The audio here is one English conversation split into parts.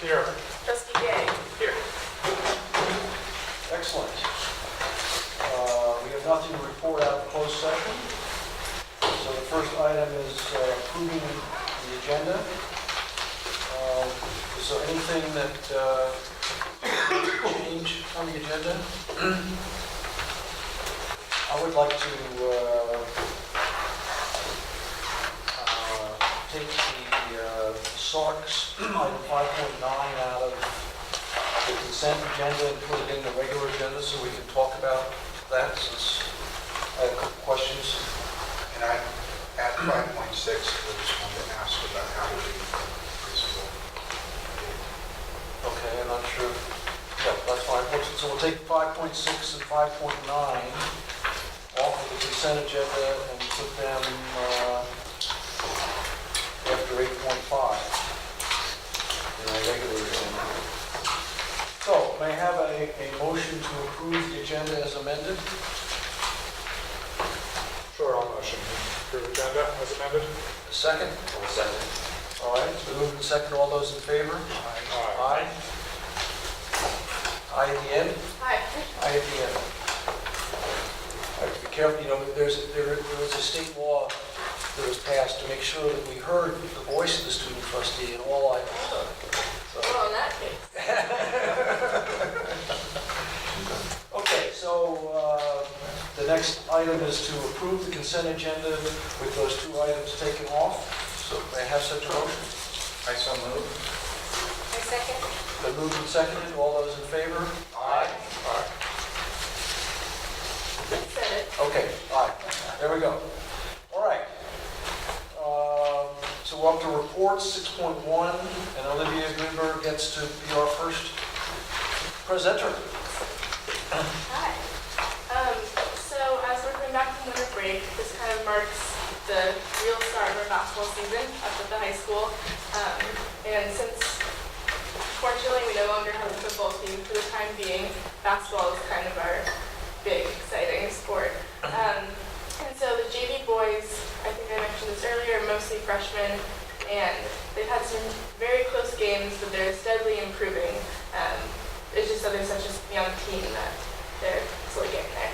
Here. Trustee Gay. Here. Excellent. We have nothing to report out of closed session. So the first item is approving the agenda. Is there anything that change on the agenda? I would like to take the SARC's item 5.9 out of the consent agenda and put it in the regular agenda so we can talk about that, since I have a couple questions. And I, at 5.6, I just wanted to ask about how to do preschool. Okay, I'm not sure. Yeah, that's fine. So we'll take 5.6 and 5.9 off of the consent agenda and put them after 8.5 in our regular agenda. So, may I have a motion to approve the agenda as amended? Sure, I'll motion to approve agenda as amended. A second? I'll second. All right, it's been moved and seconded. All those in favor? Aye. Aye. Aye at the end? Hi. Aye at the end. I have to be careful, you know, there was a state law that was passed to make sure that we heard the voice of the student trustee and all I heard. So, Well, in that case. okay, so the next item is to approve the consent agenda with those two items taken off. So may I have such a motion? I so move. I second. Been moved and seconded. All those in favor? Aye. Aye. Said it. Okay, aye. There we go. All right. So we're up to reports 6.1, and Olivia Greenberg gets to be our first presenter. Hi. So as we're coming back from winter break, this kind of marks the real start of our basketball season up at the high school. And since fortunately we no longer have a football team for the time being, basketball is kind of our big, exciting sport. And so the JV boys, I think I mentioned this earlier, are mostly freshmen, and they've had some very close games, but they're steadily improving. It's just that they're such a young team that they're slowly getting there.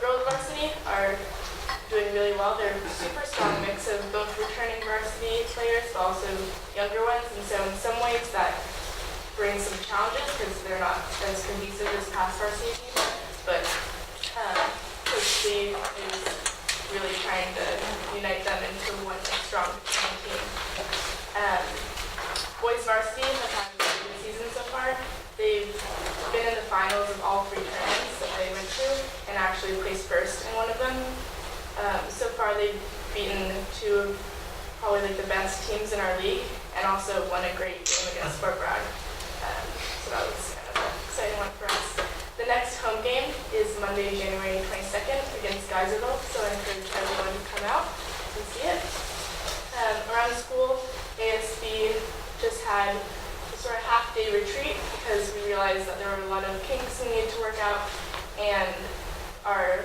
Girls varsity are doing really well. They're a super strong mix of both returning varsity players, but also younger ones, and so in some ways that brings some challenges because they're not as cohesive as past varsity teams, but Coach Lee is really trying to unite them into one strong team. Boys varsity have had a really good season so far. They've been in the finals of all three tournaments that they went to and actually placed first in one of them. So far they've beaten two of probably like the best teams in our league and also won a great game against Fort Bragg. So that was kind of an exciting one for us. The next home game is Monday, January 22nd against Geyserville, so I encourage everyone to come out and see it. Around school, ASB just had a sort of half-day retreat because we realized that there were a lot of kinks we needed to work out, and our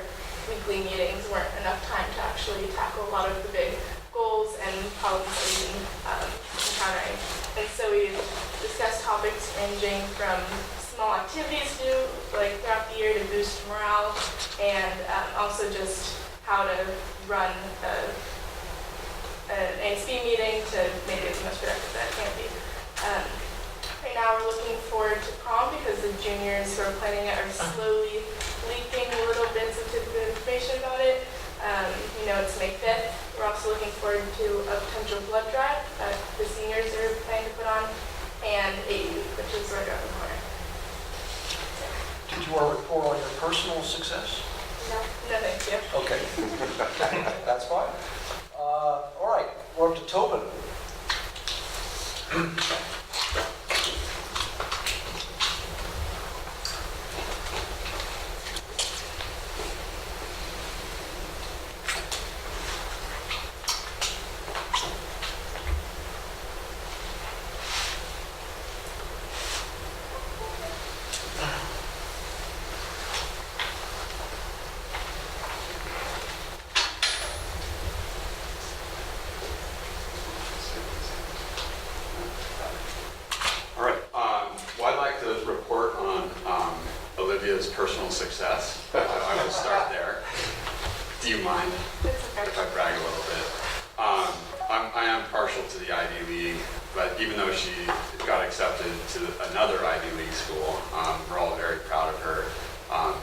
weekly meetings weren't enough time to actually tackle a lot of the big goals and problems that we've been encountering. And so we discussed topics ranging from small activities to do like throughout the year to boost morale, and also just how to run an ASB meeting to make it as much productive as it can be. Right now we're looking forward to prom because the juniors who are planning it are slowly leaking little bits of typical information about it. You know, it's May 5th. We're also looking forward to a potential blood drive that the seniors are planning to put on, and AU, which is right around the corner. Did you want to report on your personal success? No, no thank you. Okay. That's fine. All right, we're up to Tobin. personal success. I will start there. Do you mind It's okay. if I brag a little bit? I am partial to the Ivy League, but even though she got accepted to another Ivy League school, we're all very proud of her.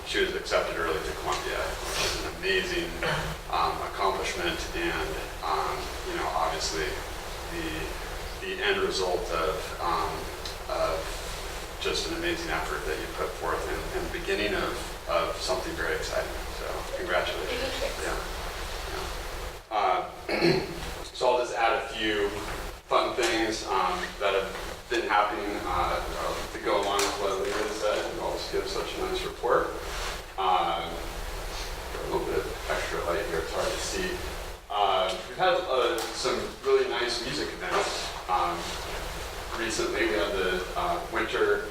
She was accepted early to Columbia, which is an amazing accomplishment, and obviously the end result of just an amazing effort that you put forth and the beginning of something very exciting. So congratulations. Yeah. So I'll just add a few fun things that have been happening to go along with what Leah said, and I'll just give such a nice report. A little bit of extra light here, it's hard to see. We've had some really nice music events. Recently we had the winter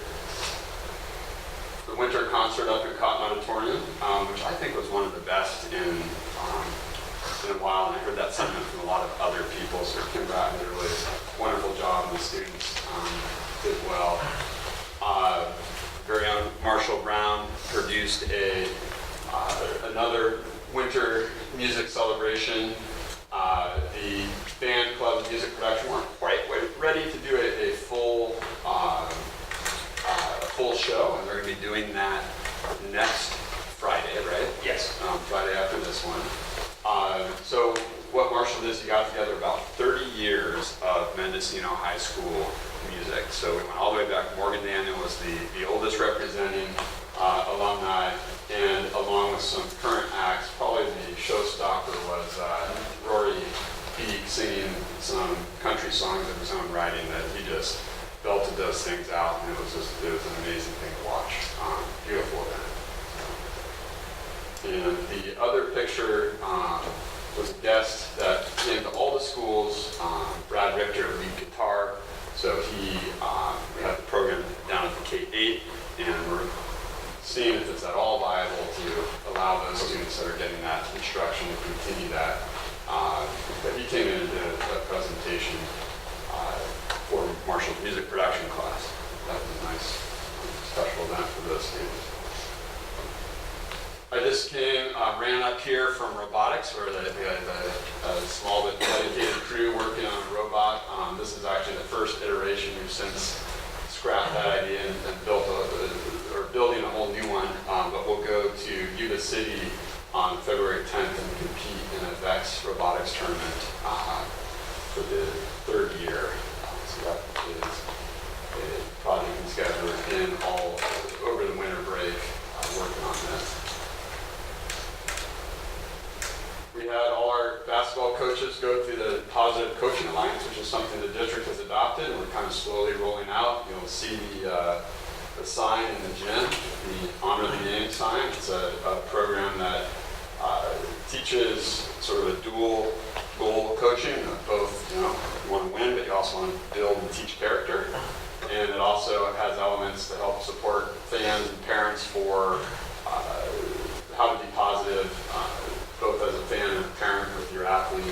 concert up in Cotton Auditorium, which I think was one of the best in a while, and I heard that sentiment from a lot of other people, so Kim Bratton did a really wonderful job, and the students did well. Very own Marshall Brown produced another winter music celebration. The band club music production weren't quite ready to do a full show, and they're going to be doing that next Friday, right? Yes. Friday after this one. So what Marshall did is he got together about 30 years of Mendocino High School music. So we went all the way back. Morgan Daniel was the oldest representing alumni, and along with some current acts, probably the showstopper was Rory Peake singing some country songs of his own writing that he just belted those things out, and it was an amazing thing to watch. Beautiful event. And the other picture was a guest that came to all the schools, Brad Richter, lead guitar. So we have the program down at the K-8, and we're seeing if it's at all viable to allow those students that are getting that instruction to continue that. But he came in and did a presentation for Marshall's music production class. That was a nice special event for those students. I just ran up here from Robotics, where we had a small but dedicated crew working on a robot. This is actually the first iteration. We've since scrapped that idea and building a whole new one. But we'll go to Yuba City on February 10th and compete in a VEX robotics tournament for the third year. So that is a project and schedule in all over the winter break working on this. We had all our basketball coaches go through the Positive Coaching Alliance, which is something the district has adopted, and we're kind of slowly rolling out. You'll see the sign in the gym, the Honor the Game sign. It's a program that teaches sort of a dual goal coaching of both, you want to win, but you also want to build and teach character. And it also has elements to help support fans and parents for how to be positive, both as a fan and a parent with your athlete.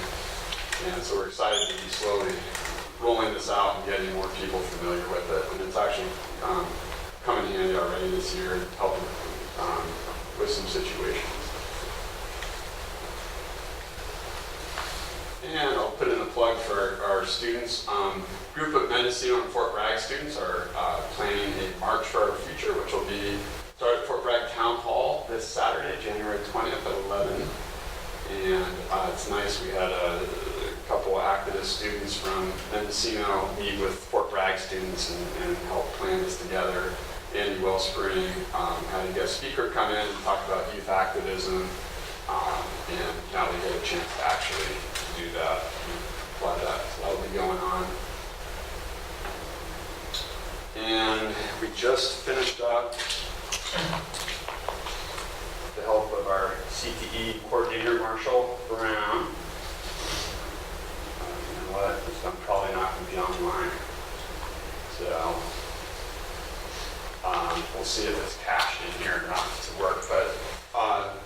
And so we're excited to be slowly rolling this out and getting more people familiar with it. And it's actually come in handy already this year and helping with some situations. And I'll put in a plug for our students. Group of Mendocino and Fort Bragg students are planning a March for Our Future, which will be started at Fort Bragg Town Hall this Saturday, January 20th at 11. And it's nice, we had a couple of activist students from Mendocino meet with Fort Bragg students and help plan this together. Andy Wellspring had a guest speaker come in and talk about youth activism, and now they get a chance to actually do that and apply that. So that'll be going on. And we just finished up with the help of our CTE coordinator, Marshall Brown. You know what? I'm probably not going to be online. So we'll see if it's cached in here or not to work. But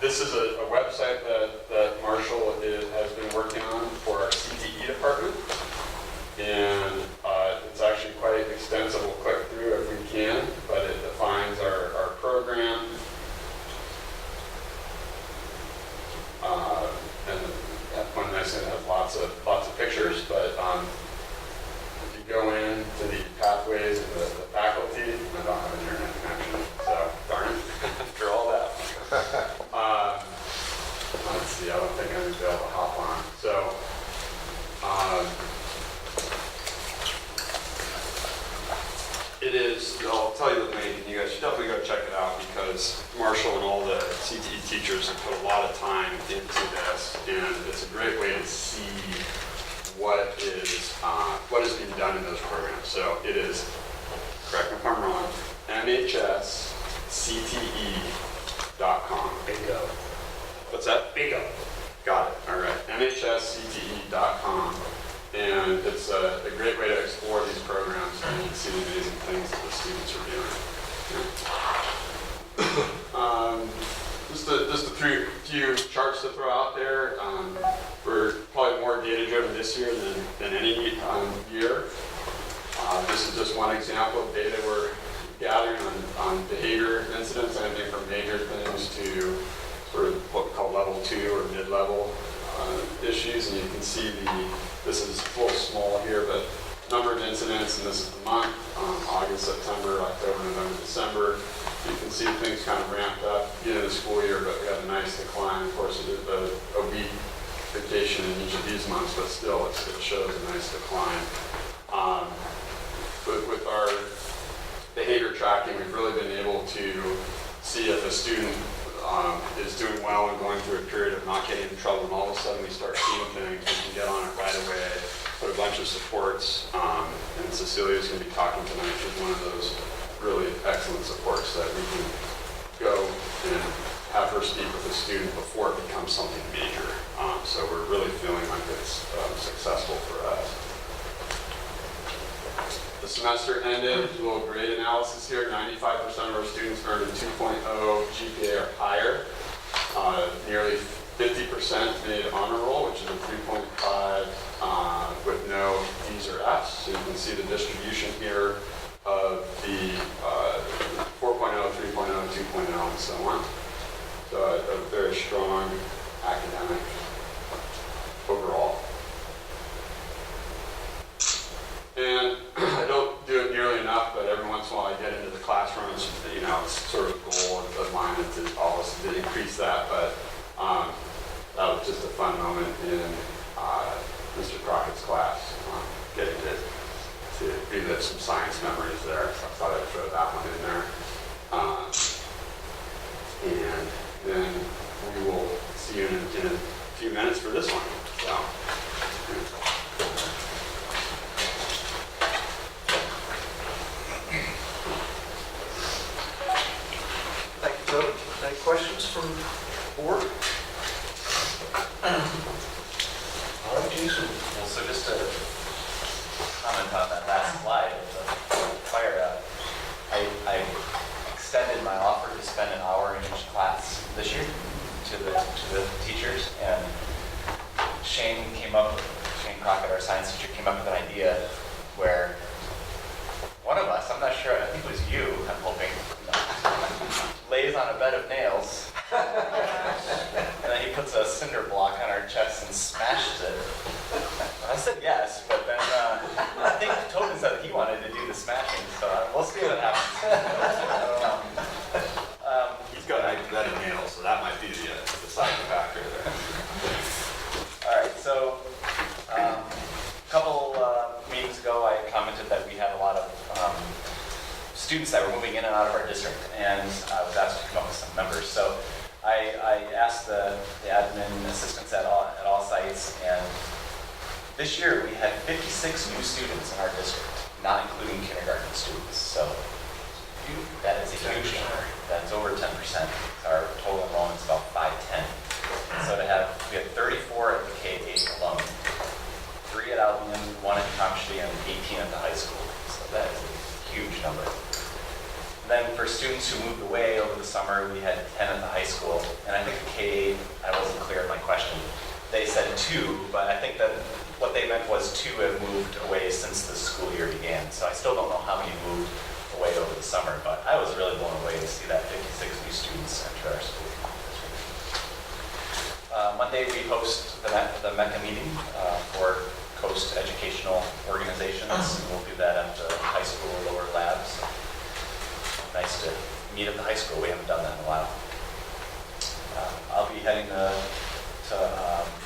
this is a website that Marshall has been working on for our CTE department. And it's actually quite extensive. We'll click through if we can, but it defines our program. It is, I'll tell you the link, and you guys should definitely go check it out because Marshall and all the CTE teachers have put a lot of time into this, and it's a great way to see what is being done in those programs. So it is, correct me if I'm wrong, MHSCTE.com. Bingo. What's that? Bingo. Got it. All right. MHSCTE.com. And it's a great way to explore these programs and you can see the amazing things that the students are doing. Just a few charts to throw out there. We're probably more data-driven this year than any year. This is just one example of data we're gathering on behavior incidents, anything from major things to sort of what we call level 2 or mid-level issues. And you can see this is a little small here, but number of incidents, and this is the month, August, September, October, November, December. You can see things kind of ramped up beginning of the school year, but we had a nice decline. Of course, it is a week vacation in each of these months, but still it shows a nice decline. With our behavior tracking, we've really been able to see if a student is doing well and going through a period of not getting in trouble, and all of a sudden we start seeing things, we can get on it right away, put a bunch of supports, and Cecilia's going to be talking tonight. She's one of those really excellent supports that we can go and have her speak with a student before it becomes something major. So we're really feeling like it's successful for us. The semester ended, a little grade analysis here. 95% of our students earned a 2.0 GPA or higher. Nearly 50% made honor roll, which is a 3.5 with no D's or F's. So you can see the distribution here of the 4.0, 3.0, 2.0, and so on. So a very strong academic overall. And I don't do it nearly enough, but every once in a while I get into the classroom. It's, it's sort of a goal of mine to always increase that. But that was just a fun moment in Mr. Crockett's class, getting to relive some science memories there. So I thought I'd throw that one in there. And then we will see you in a few minutes for this one. So. Thank you, Toby. Any questions from the board? All right, Jason. Well, so just to comment on that last slide of the fire, I extended my offer to spend an hour in each class this year to the teachers, and Shane Crockett, our science teacher, came up with an idea where one of us, I'm not sure, I think it was you, I'm hoping, lays on a bed of nails, and then he puts a cinder block on our chest and smashes it. And I said yes, but then I think Tobin said he wanted to do the smashing, so we'll see what happens. He's got a bed of nails, so that might be the deciding factor there. All right, so a couple meetings ago, I commented that we had a lot of students that were moving in and out of our district, and I was asked to come up with some numbers. So I asked the admin assistants at all sites, and this year we had 56 new students in our district, not including kindergarten students. So that is a huge number. That's over 10%. Our total enrollment is about 510. So we had 34 at the K-8 alone, 3 at Albion, 1 at Comshey, and 18 at the high school. So that is a huge number. And then for students who moved away over the summer, we had 10 at the high school. And I think the K-8, I wasn't clear in my question. They said 2, but I think that what they meant was 2 have moved away since the school year began. So I still don't know how many moved away over the summer, but I was really blown away to see that 56 new students enter our school. Monday we host the MECA meeting for Coast Educational Organizations. We'll do that at the high school lower labs. Nice to meet at the high school. We haven't done that in a while. I'll be heading to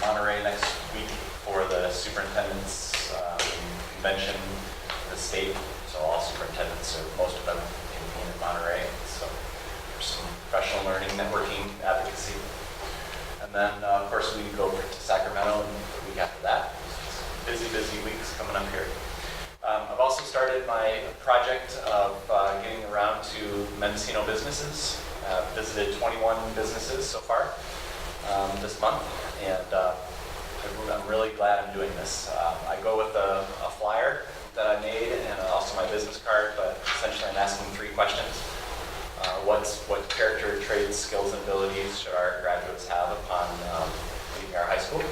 Monterey next week for the superintendent's convention for the state. So all superintendents so most of them in Monterey. So there's some professional learning, networking, advocacy. And then, of course, we go to Sacramento the week after that. Busy weeks coming up here. I've also started my project of getting around to Mendocino businesses. Visited 21 businesses so far this month, and I'm really glad I'm doing this. I go with a flyer that I made and also my business card, but essentially I'm asking 3 questions. What character, traits, skills, and abilities should our graduates have upon leaving our high school?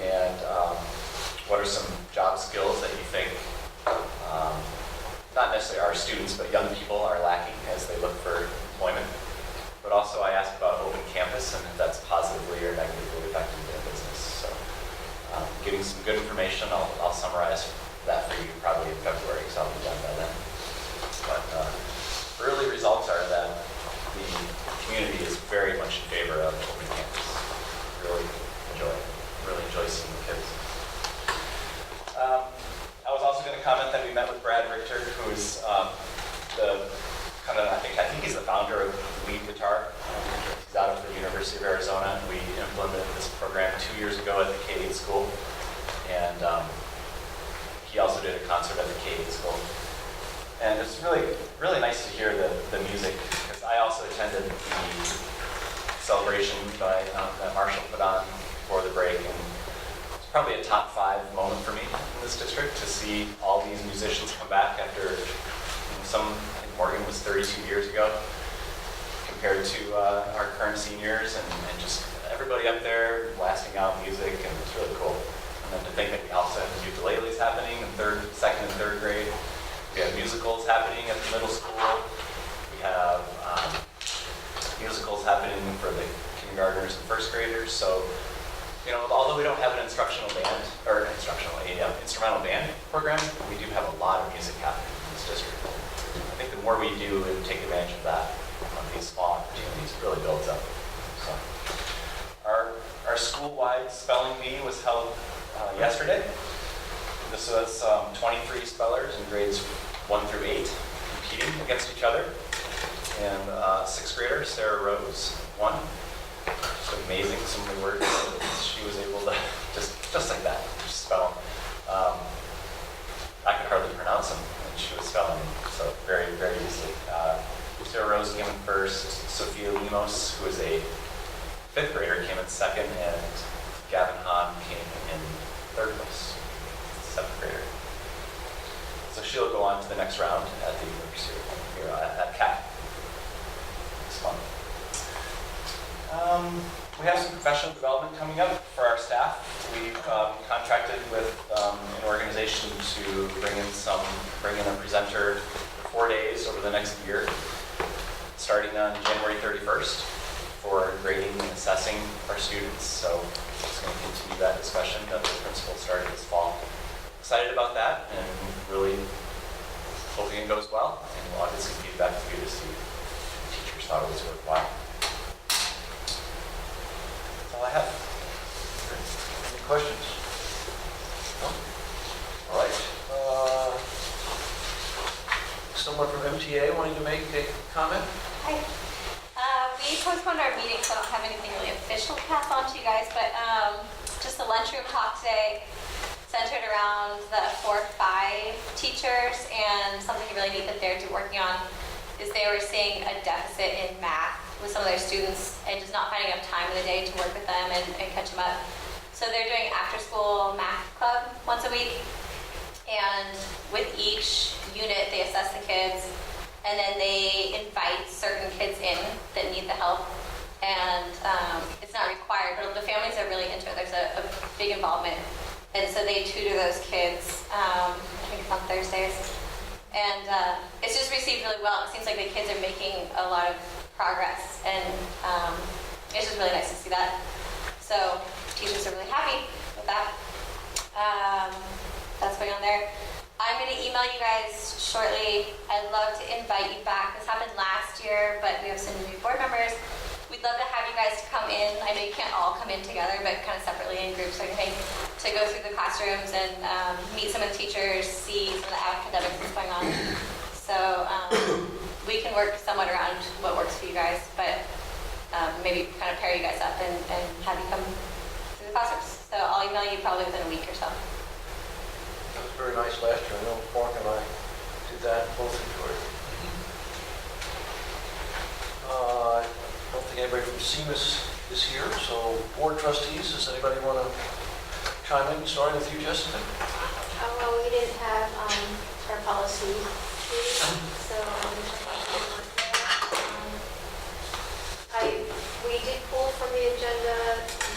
And what are some job skills that you think, not necessarily our students, but young people are lacking as they look for employment? But also I ask about open campus and if that's positively or negatively affecting their business. So getting some good information, I'll summarize that for you probably in February, because I'll be done by then. But early results are that the community is very much in favor of open campus. Really enjoy seeing the kids. I was also going to comment that we met with Brad Richter, who's I think he's the founder of Lead Guitar. He's out of the University of Arizona. We implemented this program 2 years ago at the K-8 school. And he also did a concert at the K-8 school. And it's really nice to hear the music, because I also attended the celebration that Marshall put on before the break. And it's probably a top 5 moment for me in this district to see all these musicians come back after I think Morgan was 32 years ago, compared to our current seniors, and just everybody up there blasting out music, and it's really cool. And then to think that we also have ukuleles happening in second and third grade. We have musicals happening at the middle school. We have musicals happening for the kindergartners and first graders. So, although we don't have an instrumental band program, we do have a lot of music happening in this district. I think the more we do and take advantage of that, these small opportunities, really builds up. So, our school-wide spelling bee was held yesterday. This was 23 spellers in grades 1 through 8 competing against each other. And 6th grader, Sarah Rose, won. It's amazing, some of the words she was able to, just like that, just spell them. I could hardly pronounce them, and she was spelling them, so very, very easily. Sarah Rose came in first, Sophia Limos, who is a 5th grader, came in second, and Gavin Hahn came in 3rd place, 7th grader. So she'll go on to the next round at the University at CAP next month. We have some professional development coming up for our staff. We've contracted with an organization to bring in a presenter for 4 days over the next year, starting on January 31st for grading and assessing our students. So it's going to continue that discussion that the principal started this fall. Excited about that, and really hoping it goes well. And we'll obviously feedback to you to see if teachers thought it was worthwhile. That's all I have. Any questions? No? All right. Someone from MTA wanting to make a comment? Hi. We postponed our meeting, so I don't have anything really official to pass on to you guys, but just the lunchroom talk today centered around the 4-5 teachers, and something really neat that they're working on is they were seeing a deficit in math with some of their students and just not finding enough time in the day to work with them and catch them up. So they're doing after-school math club once a week, and with each unit they assess the kids, and then they invite certain kids in that need the help. And it's not required, but the families are really into it. There's a big involvement. And so they tutor those kids, I think it's on Thursdays. And it's just received really well. It seems like the kids are making a lot of progress, and it's just really nice to see that. So teachers are really happy with that. That's going on there. I'm going to email you guys shortly. I'd love to invite you back. This happened last year, but we have some new board members. We'd love to have you guys come in. I know you can't all come in together, but kind of separately in groups or anything, to go through the classrooms and meet some of the teachers, see some of the academics that's going on. So we can work somewhat around what works for you guys, but maybe kind of pair you guys up and have you come to the classrooms. So I'll email you probably within a week or so. That was very nice last year. I know Mark and I did that, both enjoyed it. I don't think anybody from CMIS is here, so board trustees, does anybody want to chime in, starting with you, Jessica? Well, we didn't have our policy meeting, so we did pull from the agenda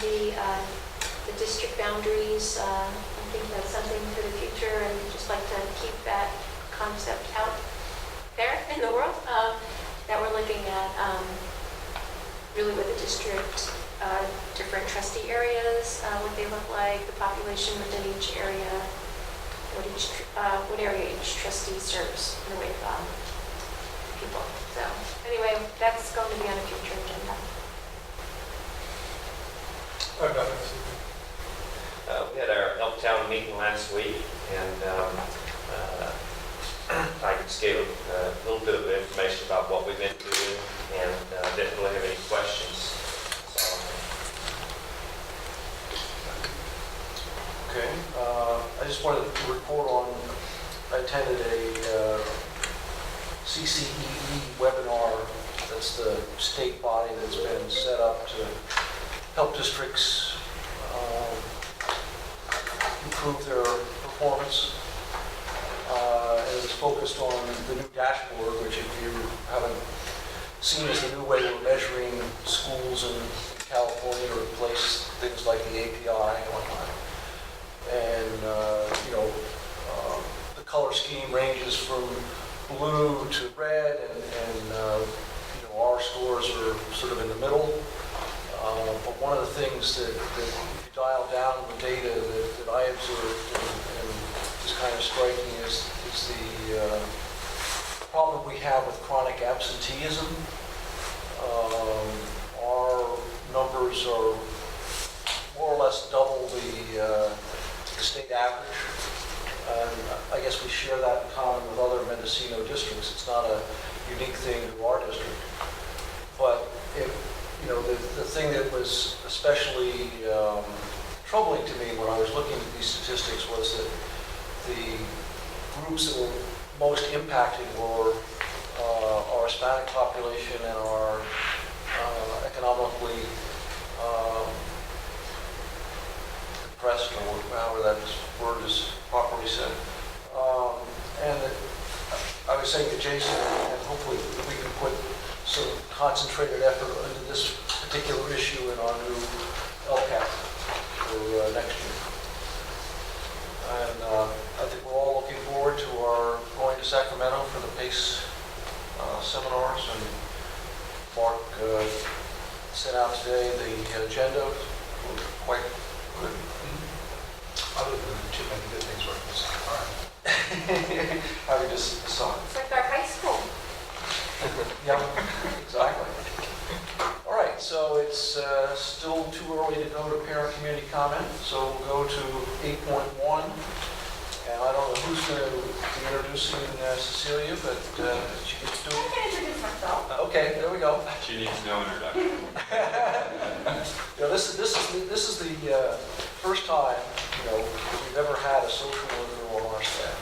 the district boundaries. I think that's something for the future, and we'd just like to keep that concept out there in the world. That we're looking at really with the district, different trustee areas, what they look like, the population within each area, what area each trustee serves in the way of people. So anyway, that's going to be on a future agenda. I've done it. We had our Elktown meeting last week, and I just gave a little bit of information about what we've been doing, and didn't really have any questions. So, Okay. I just wanted to report on, I attended a CCEE webinar. That's the state body that's been set up to help districts improve their performance. It was focused on the new dashboard, which if you haven't seen is the new way we're measuring schools in California to replace things like the API and whatnot. And, the color scheme ranges from blue to red, and our scores are sort of in the middle. But one of the things that if you dial down the data that I observed and is kind of striking is the problem we have with chronic absenteeism. Our numbers are more or less double the state average. And I guess we share that in common with other Mendocino districts. It's not a unique thing to our district. But the thing that was especially troubling to me when I was looking at these statistics was that the groups that were most impacted were our Hispanic population and our economically depressed, or however that word is properly said. And I was saying to Jason, and hopefully we can put some concentrated effort into this particular issue in our new LCAP for next year. And I think we're all looking forward to our going to Sacramento for the PACE seminars. And Mark sent out today the agenda. We're quite good. Other than too many good things working at the same time. I would just saw it. It's like our high school. Yeah, exactly. All right, so it's still too early to go to parent community comment, so we'll go to 8.1. And I don't know who's going to be introducing Cecilia, but she gets to I it. can introduce myself. Okay, there we go. She needs no introduction. This is the first time we've ever had a social worker on our staff.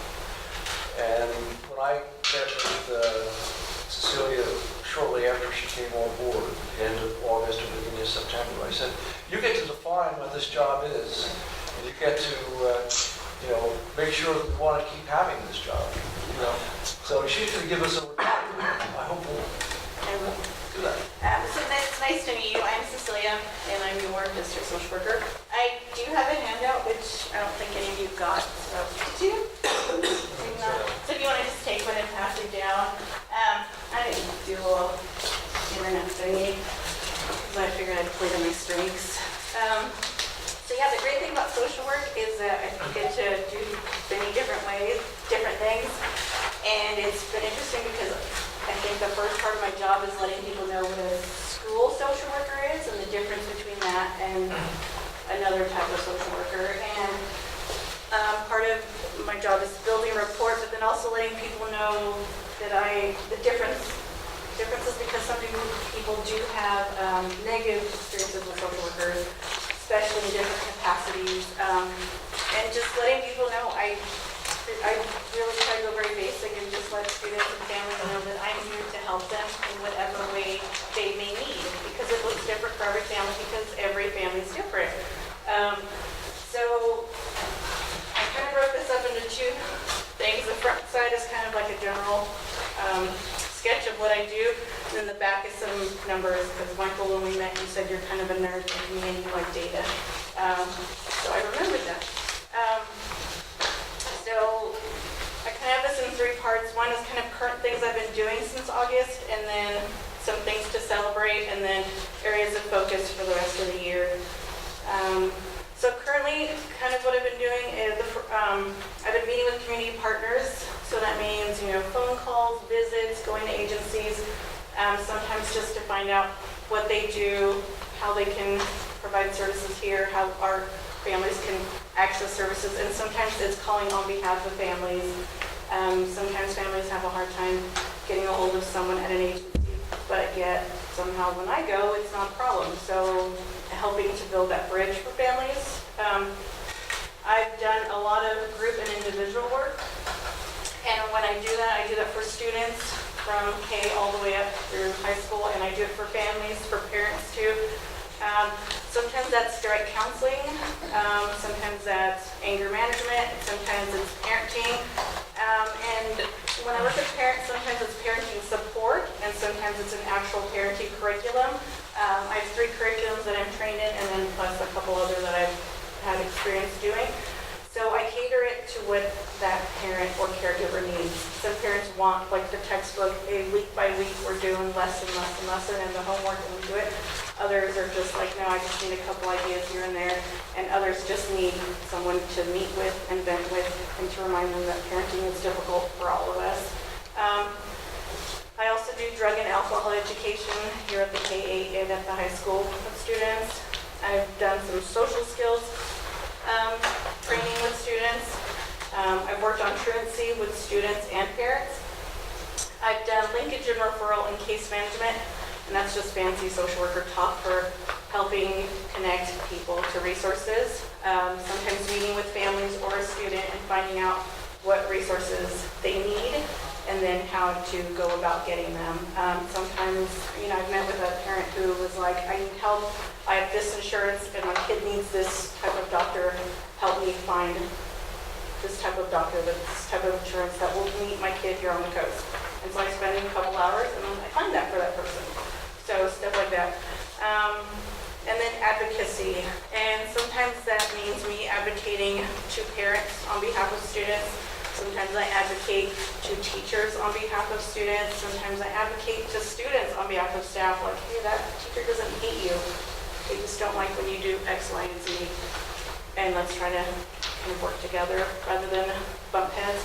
And when I met with Cecilia shortly after she came on board, at the end of August or beginning of September, I said, you get to define what this job is, and you get to make sure that we want to keep having this job. So she's going to give us a report. I hope we'll do that. So nice to meet you. I'm Cecilia, and I'm your district social worker. I do have a handout, which I don't think any of you got. So, did you? So if you want to just take one and pass it down. I didn't do a little internet thingy, because I figured I'd play to my strengths. So yeah, the great thing about social work is that I get to do many different ways, different things. And it's been interesting because I think the first part of my job is letting people know what a school social worker is and the difference between that and another type of social worker. And part of my job is building a report, but then also letting people know the difference is because some people do have negative experiences with social workers, especially in different capacities. And just letting people know, I really try to go very basic and just let students and families know that I'm here to help them in whatever way they may need, because it looks different for every family, because every family is different. So I kind of broke this up into two things. The front side is kind of like a general sketch of what I do, and then the back is some numbers, because Michael, when we met, you said you're kind of a nerd like me and you like data. So I remembered that. So I kind of have this in three parts. One is kind of current things I've been doing since August, and then some things to celebrate, and then areas of focus for the rest of the year. So currently, kind of what I've been doing is I've been meeting with community partners. So that means, phone calls, visits, going to agencies, sometimes just to find out what they do, how they can provide services here, how our families can access services, and sometimes it's calling on behalf of families. Sometimes families have a hard time getting a hold of someone at an agency, but yet somehow when I go, it's not a problem. So helping to build that bridge for families. I've done a lot of group and individual work, and when I do that for students from K all the way up through high school, and I do it for families, for parents too. Sometimes that's direct counseling, sometimes that's anger management, sometimes it's parenting. And when I work with parents, sometimes it's parenting support, and sometimes it's an actual parenting curriculum. I have 3 curriculums that I'm trained in, and then plus a couple other that I've had experience doing. So I cater it to what that parent or caregiver needs. Some parents want, like the textbook, week by week we're doing lesson, and the homework, and we do it. Others are just like, no, I just need a couple ideas here and there. And others just need someone to meet with and vent with, and to remind them that parenting is difficult for all of us. I also do drug and alcohol education here at the K-8 and at the high school with students. I've done some social skills training with students. I've worked on truancy with students and parents. I've done linkage and referral and case management, and that's just fancy social worker talk for helping connect people to resources. Sometimes meeting with families or a student and finding out what resources they need, and then how to go about getting them. Sometimes, I've met with a parent who was like, I need help, I have this insurance, and my kid needs this type of doctor. Help me find this type of doctor, this type of insurance that will meet my kid here on the coast. And so I spend a couple hours, and I find that for that person. So stuff like that. And then advocacy. And sometimes that means me advocating to parents on behalf of students. Sometimes I advocate to teachers on behalf of students. Sometimes I advocate to students on behalf of staff, like, hey, that teacher doesn't hate you. They just don't like when you do X, Y, and Z. And let's try to kind of work together rather than bump heads.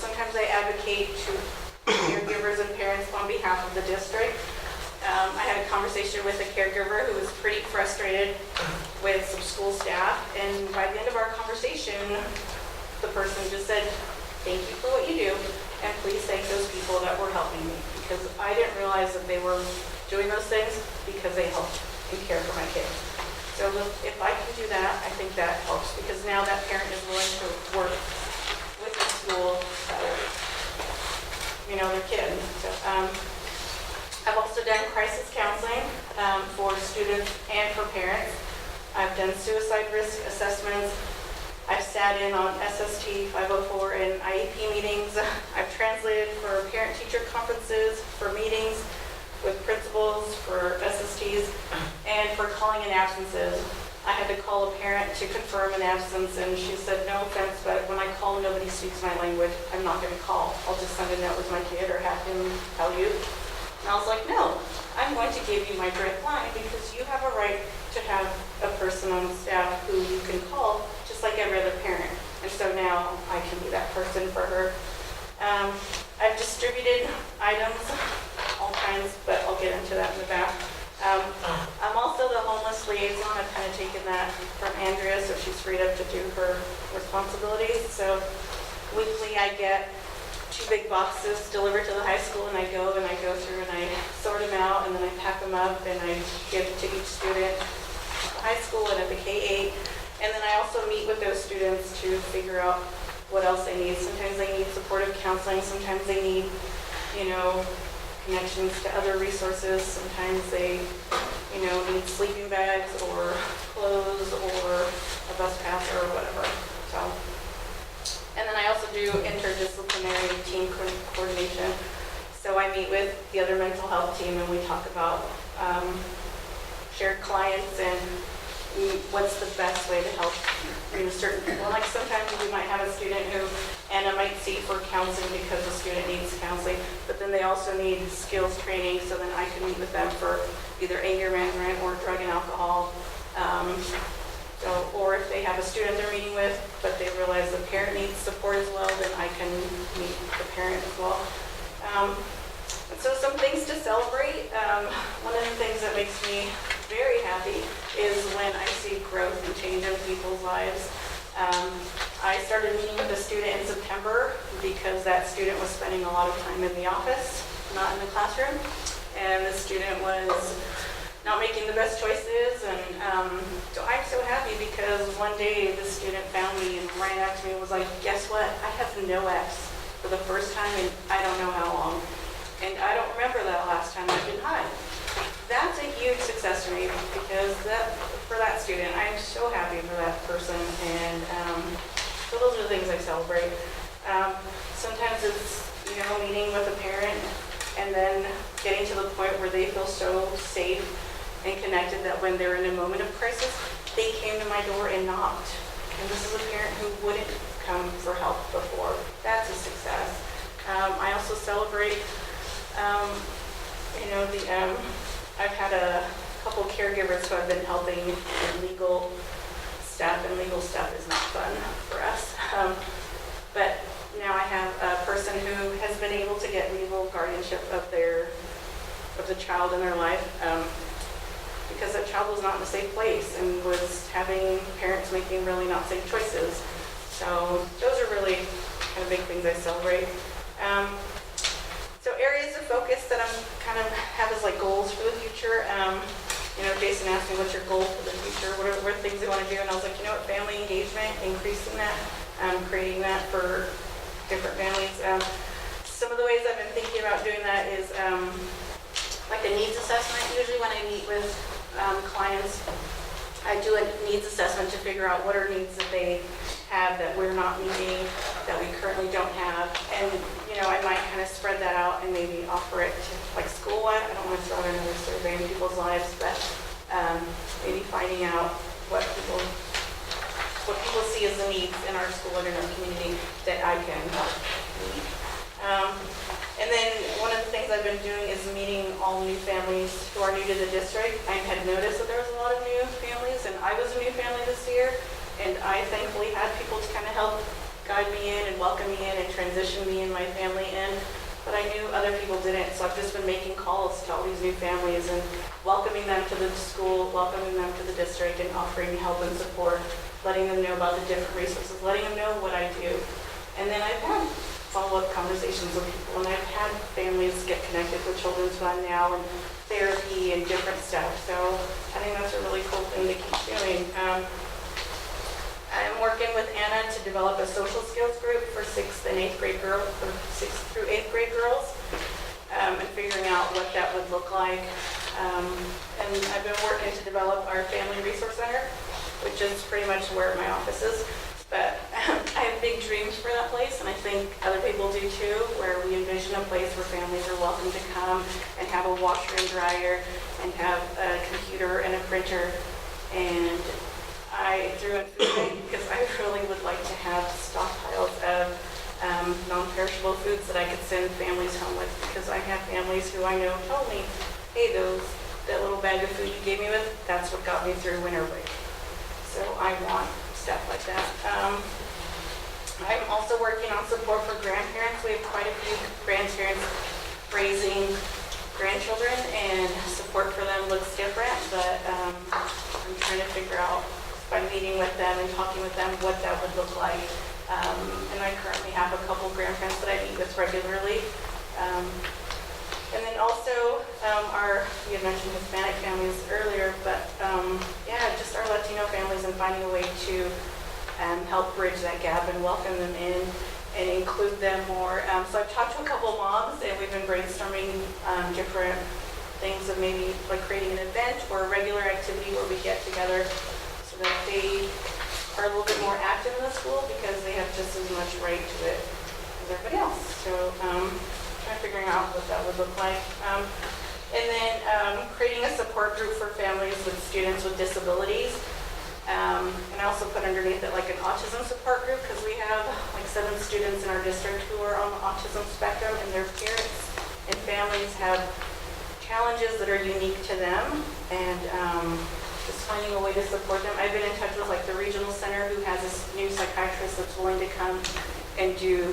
Sometimes I advocate to caregivers and parents on behalf of the district. I had a conversation with a caregiver who was pretty frustrated with some school staff, and by the end of our conversation, the person just said, thank you for what you do, and please thank those people that were helping me, because I didn't realize that they were doing those things because they helped and care for my kids. So if I can do that, I think that helps, because now that parent is willing to work with the school, their kid. So, I've also done crisis counseling for students and for parents. I've done suicide risk assessments. I've sat in on SST 504 and IEP meetings. I've translated for parent-teacher conferences, for meetings with principals, for SSTs, and for calling in absences. I had to call a parent to confirm an absence, and she said, no offense, but when I call, nobody speaks my language. I'm not going to call. I'll just send a note with my kid or have him tell you. And I was like, no, I'm going to give you my direct line, because you have a right to have a person on staff who you can call, just like every other parent. And so now I can be that person for her. I've distributed items, all kinds, but I'll get into that in the back. I'm also the homeless liaison. I've kind of taken that from Andrea, so she's freed up to do her responsibilities. So weekly I get 2 big boxes delivered to the high school, and I go through and I sort them out, and then I pack them up and I give to each student at the high school and at the K-8. And then I also meet with those students to figure out what else they need. Sometimes they need supportive counseling, sometimes they need, connections to other resources. Sometimes they, need sleeping bags or clothes or a bus pass or whatever. So, and then I also do interdisciplinary team coordination. So I meet with the other mental health team and we talk about shared clients and what's the best way to help certain people. Like sometimes we might have a student who Anna might see for counseling because the student needs counseling, but then they also need skills training, so then I can meet with them for either anger management or drug and alcohol. Or if they have a student they're meeting with, but they realize the parent needs support as well, then I can meet the parent as well. And so some things to celebrate. One of the things that makes me very happy is when I see growth and change in people's lives. I started meeting with a student in September because that student was spending a lot of time in the office, not in the classroom. And the student was not making the best choices. And so I'm so happy because one day the student found me and ran up to me and was like, guess what? I have no Fs for the first time in I don't know how long. And I don't remember that last time I've been high. That's a huge success for me because for that student, I'm so happy for that person. And so those are the things I celebrate. Sometimes it's, meeting with a parent and then getting to the point where they feel so safe and connected that when they're in a moment of crisis, they came to my door and knocked. And this is a parent who wouldn't come for help before. That's a success. I also celebrate I've had a couple caregivers who have been helping in legal stuff, and legal stuff is not fun for us. But now I have a person who has been able to get legal guardianship of the child in their life because that child was not in a safe place and was having parents making really not safe choices. So those are really kind of big things I celebrate. So areas of focus that I'm kind of have as like goals for the future. Jason asked me, what's your goal for the future? What are things you want to do? And I was like, family engagement, increasing that, creating that for different families. Some of the ways I've been thinking about doing that is like a needs assessment. Usually when I meet with clients, I do a needs assessment to figure out what are needs that they have that we're not meeting, that we currently don't have. And, I might kind of spread that out and maybe offer it to like school-wide. I don't want to throw out another survey in people's lives, but maybe finding out what people see as the needs in our school and in our community that I can meet. And then one of the things I've been doing is meeting all new families who are new to the district. I had noticed that there was a lot of new families, and I was a new family this year, and I thankfully had people to kind of help guide me in and welcome me in and transition me and my family in. But I knew other people didn't, so I've just been making calls to all these new families and welcoming them to the school, welcoming them to the district, and offering help and support, letting them know about the different resources, letting them know what I do. And then I've had follow-up conversations with people, and I've had families get connected with Children's Fund now and therapy and different stuff. So I think that's a really cool thing to keep doing. I'm working with Anna to develop a social skills group for 6th and 8th grade girls, or 6th through 8th grade girls, and figuring out what that would look like. And I've been working to develop our Family Resource Center, which is pretty much where my office is. But I have big dreams for that place, and I think other people do too, where we envision a place where families are welcome to come and have a washer and dryer and have a computer and a printer. And I threw in food bank because I really would like to have stockpiles of non-perishable foods that I could send families home with, because I have families who I know told me, hey, that little bag of food you gave me with, that's what got me through winter break. So I want stuff like that. I'm also working on support for grandparents. We have quite a few grandparents raising grandchildren, and support for them looks different, but I'm trying to figure out by meeting with them and talking with them what that would look like And I currently have a couple grandparents that I meet with regularly. And then also, you had mentioned Hispanic families earlier, but yeah, just our Latino families and finding a way to help bridge that gap and welcome them in and include them more. So I've talked to a couple moms and we've been brainstorming different things of maybe like creating an event or a regular activity where we get together so that they are a little bit more active in the school because they have just as much right to it as everybody else. So trying to figure out what that would look like. And then creating a support group for families with students with disabilities. And I also put underneath it like an autism support group because we have like 7 students in our district who are on the autism spectrum and their parents and families have challenges that are unique to them and just finding a way to support them. I've been in touch with like the regional center who has this new psychiatrist that's willing to come and do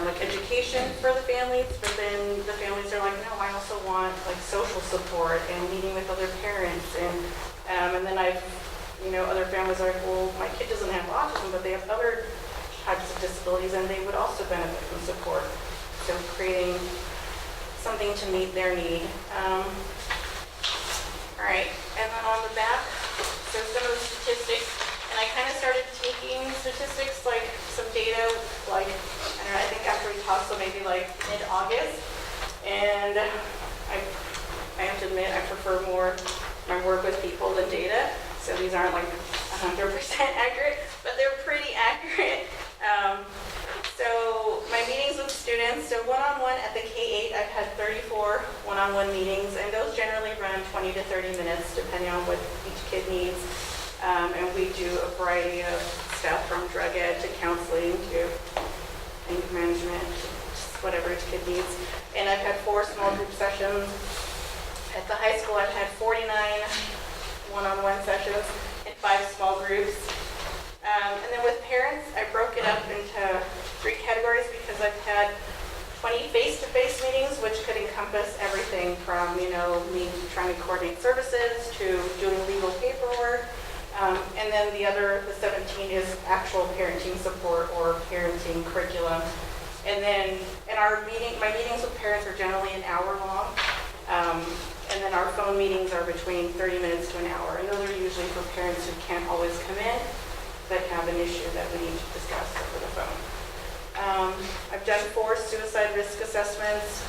like education for the families, but then the families are like, no, I also want like social support and meeting with other parents and then I've, other families are like, well, my kid doesn't have autism, but they have other types of disabilities and they would also benefit from support. So creating something to meet their need. All right, and then on the back, so some of the statistics, and I kind of started taking statistics, like some data, like, I think after we talked, so maybe like mid-August, and I have to admit, I prefer more my work with people than data, so these aren't like 100% accurate, but they're pretty accurate. So my meetings with students, so one-on-one at the K-8, I've had 34 one-on-one meetings, and those generally run 20 to 30 minutes, depending on what each kid needs. And we do a variety of stuff from drug ed to counseling to anger management, just whatever each kid needs. And I've had 4 small group sessions. At the high school, I've had 49 one-on-one sessions and 5 small groups. And then with parents, I broke it up into 3 categories because I've had 20 face-to-face meetings, which could encompass everything from, me trying to coordinate services to doing legal paperwork. And then the 17 is actual parenting support or parenting curriculum. And then my meetings with parents are generally an hour long. And then our phone meetings are between 30 minutes to an hour. And those are usually for parents who can't always come in that have an issue that we need to discuss over the phone. I've done 4 suicide risk assessments,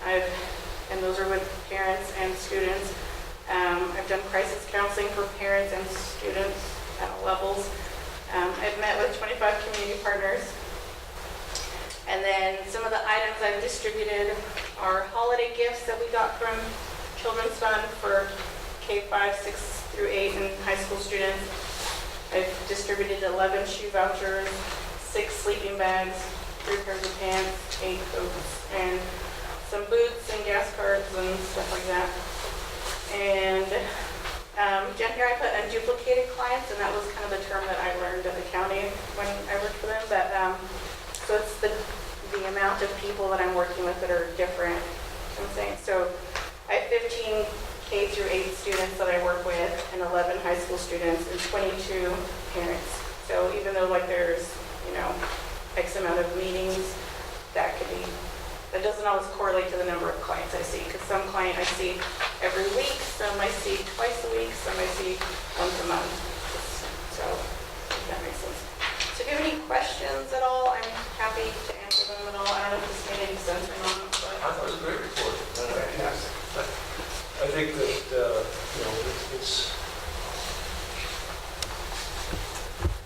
and those are with parents and students. I've done crisis counseling for parents and students at all levels. I've met with 25 community partners. And then some of the items I've distributed are holiday gifts that we got from Children's Fund for K-5, 6 through 8 and high school students. I've distributed 11 shoe vouchers, 6 sleeping bags, 3 pairs of pants, 8 coats, and some boots and gas cards and stuff like that. And down here I put unduplicated clients, and that was kind of the term that I learned at the county when I worked for them. But so it's the amount of people that I'm working with that are different. You know what I'm saying? So I have 15 K through 8 students that I work with, and 11 high school students, and 22 parents. So even though like there's X amount of meetings, that doesn't always correlate to the number of clients I see, because some client I see every week, some I see twice a week, some I see once a month. So if that makes sense. So if you have any questions at all, I'm happy to answer them at all. I don't know if this made any sense or not. But I thought it was a great report. Fantastic. I think that, it's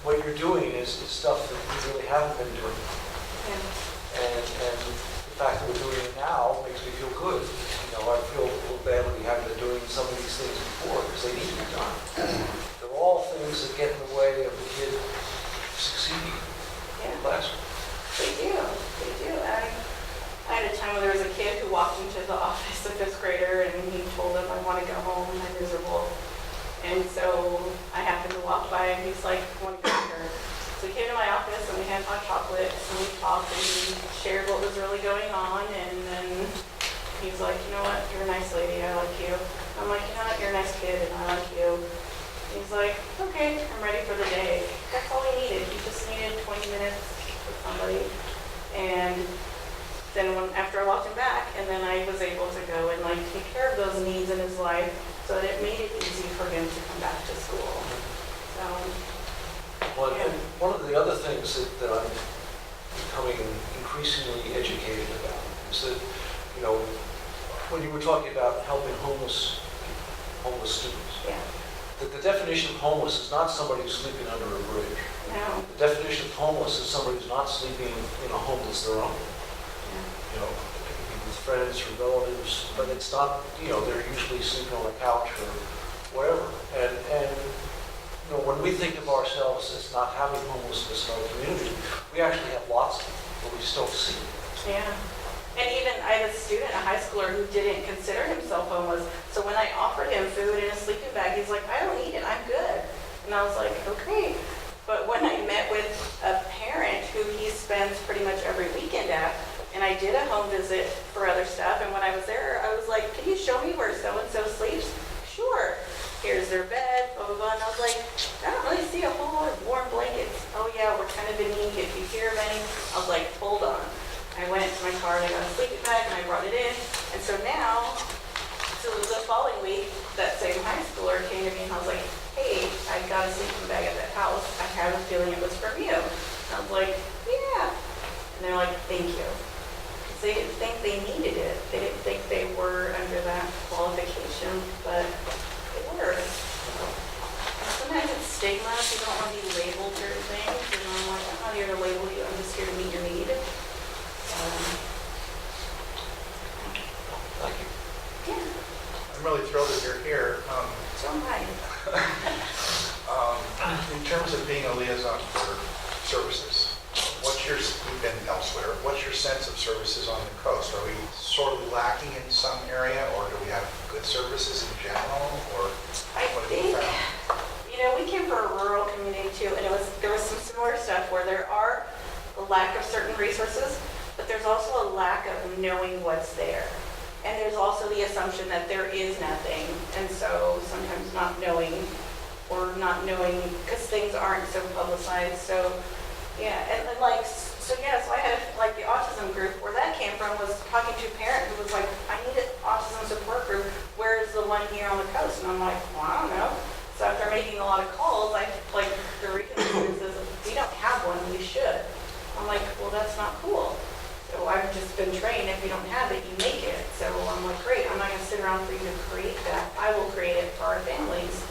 what you're doing is stuff that we really haven't been doing. yeah. And the fact that we're doing it now makes me feel good. I feel a little bad that we haven't been doing some of these things before because they need to be done. They're all things that get in the way of the kid succeeding in the classroom. They do. I had a time when there was a kid who walked into the office, a 5th grader, and he told them, I want to go home, I'm miserable. And so I happened to walk by, and he's like, I want to go here. So he came to my office, and we had hot chocolates, and we talked, and he shared what was really going on, and then he's like, you know what, you're a nice lady, I like you. I'm like, you know what, you're a nice kid, and I like you. He's like, okay, I'm ready for the day. That's all he needed. He just needed 20 minutes with somebody. And then after I walked him back, and then I was able to go and like take care of those needs in his life so that it made it easy for him to come back to school. So, Well, yeah. and one of the other things that I'm becoming increasingly educated about is that, you know, when you were talking about helping homeless students, Yeah. that the definition of homeless is not somebody who's sleeping under a bridge. No. The definition of homeless is somebody who's not sleeping in a home that's their own. You know, it can be with friends or relatives, but it's not, you know, they're usually sleeping on a couch or wherever. And you know, when we think of ourselves as not having homelessness in our community, we actually have lots of them, but we just don't see it. Yeah. And even I had a student, a high schooler, who didn't consider himself homeless. So when I offered him food in a sleeping bag, he's like, I don't need it, I'm good. And I was like, okay. But when I met with a parent who he spends pretty much every weekend at, and I did a home visit for other stuff, and when I was there, I was like, can you show me where so-and-so sleeps? Sure. Here's their bed, blah, blah, blah. And I was like, I don't really see a whole lot of warm blankets. Oh yeah, we're kind of in need if you hear of any. I was like, hold on. I went to my car and I got a sleeping bag and I brought it in. And so now, so the following week, that same high schooler came to me and I was like, hey, I got a sleeping bag at that house. I have a feeling it was from you. And I was like, yeah. And they're like, thank you. Because they didn't think they needed it. They didn't think they were under that qualification, but they were. Sometimes it's stigma. You don't want to be labeled certain things. And I'm like, I'm not here to label you. I'm just here to meet your need. Thank you. Yeah, I'm really thrilled that you're here. so am I. In terms of being a liaison for services, you've been elsewhere, what's your sense of services on the coast? Are we sort of lacking in some area, or do we have good services in general, or I what have you think, found? you know, we came from a rural community too, and there was some similar stuff where there are a lack of certain resources, but there's also a lack of knowing what's there. And there's also the assumption that there is nothing, and so sometimes not knowing, because things aren't so publicized. So yeah, and like, so yeah, so I had like the autism group, where that came from was talking to a parent who was like, I need an autism support group, where is the one here on the coast? And I'm like, well, I don't know. So after making a lot of calls, the reconsider says, we don't have one, we should. I'm like, well, that's not cool. So I've just been trained, if you don't have it, you make it. So I'm like, great, I'm not gonna sit around for you to create that. I will create it for our families.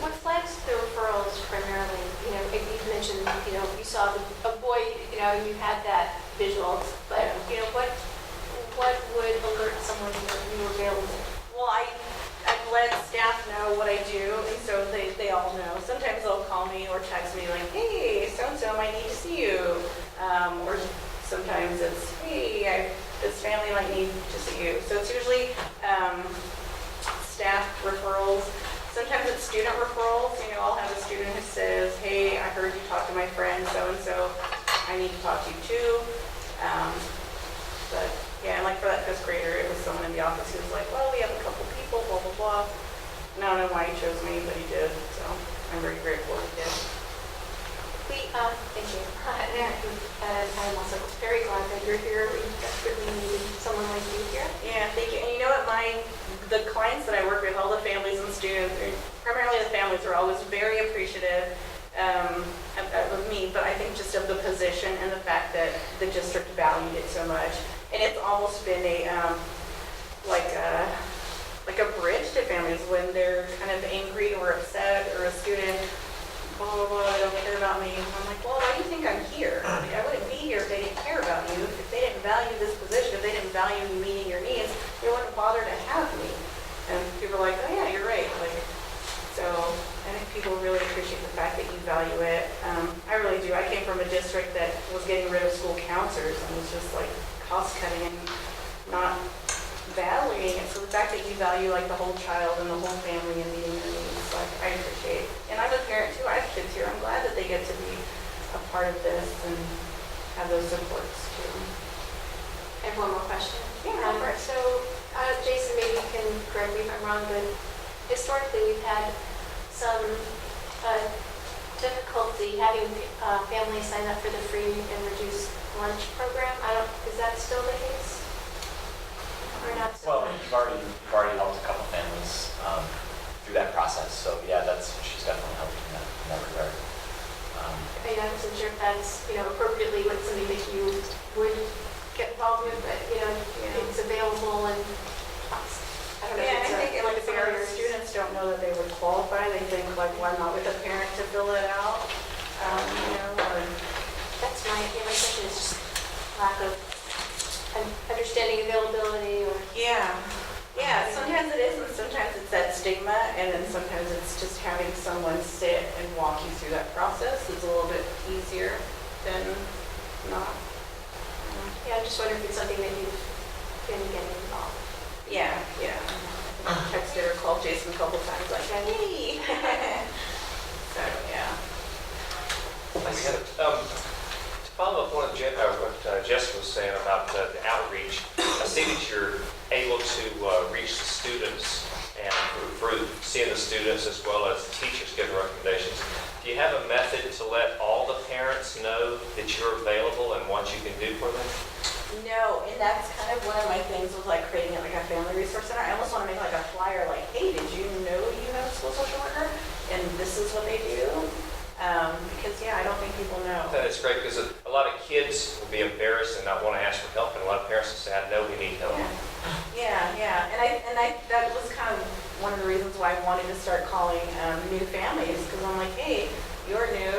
What flags the referrals primarily? You know, if you mentioned, you know, you saw a boy, you know, you had that visual, but, you know, what would alert someone that you were available? Well, I've let staff know what I do, and so they all know. Sometimes they'll call me or text me like, hey, so-and-so might need to see you. Or sometimes it's, hey, this family might need to see you. So it's usually staff referrals. Sometimes it's student referrals. You know, I'll have a student who says, hey, I heard you talk to my friend so-and-so. I need to talk to you too. But yeah, and like for that 5th grader, it was someone in the office who was like, well, we have a couple people, blah, blah, blah. And I don't know why he chose me, but he did. So I'm very grateful he did. Thank you. I'm also very glad that you're here. We desperately need someone like you here. Yeah, thank you. And you know what, the clients that I work with, all the families and students, primarily the families, are always very appreciative of me, but I think just of the position and the fact that the district valued it so much. And it's almost been like a bridge to families when they're kind of angry or upset, or a student, blah, blah, blah, they don't care about me. I'm like, well, why do you think I'm here? I wouldn't be here if they didn't care about you. If they didn't value this position, if they didn't value me meeting your needs, they wouldn't bother to have me. And people are like, oh yeah, you're right. So I think people really appreciate the fact that you value it. I really do. I came from a district that was getting rid of school counselors and was just like cost cutting and not valuing it. So the fact that you value like the whole child and the whole family and meeting their needs, like I appreciate. And I'm a parent too. I have kids here. I'm glad that they get to be a part of this and have those supports too. I have one more question. Yeah, go for it. So, Jason, maybe you can correct me if I'm wrong, but historically, we've had some difficulty having families sign up for the free and reduced lunch program. Is that still the case? Or not so Well, much? you've already helped a couple families through that process, so yeah, she's definitely helping in that regard. I wasn't sure if that's, appropriately what something that you would get involved with, but, it's available and, I don't know. Yeah, if and I it's think like some of our students don't know that they would qualify. They think like, why not with a parent to fill it out? Or That's my question is just lack of understanding availability or. Yeah, sometimes it is, and sometimes it's that stigma, and then sometimes it's just having someone sit and walk you through that process. It's a little bit easier than not. Yeah, I'm just wondering if it's something that you've been getting involved. Yeah. I texted or called Jason a couple times, like, hey. So, yeah. To follow up on what Jessica was saying about the outreach, I see that you're able to reach the students and through seeing the students as well as teachers giving recommendations. Do you have a method to let all the parents know that you're available and what you can do for them? No, and that's kind of one of my things was like creating like a family resource center. I almost want to make like a flyer like, hey, did you know you have a school social worker? And this is what they do. Because I don't think people know. That's great because a lot of kids will be embarrassed and not want to ask for help, and a lot of parents will say, I know we need help. Yeah. And I that was kind of one of the reasons why I wanted to start calling new families, because I'm like, hey, you're new,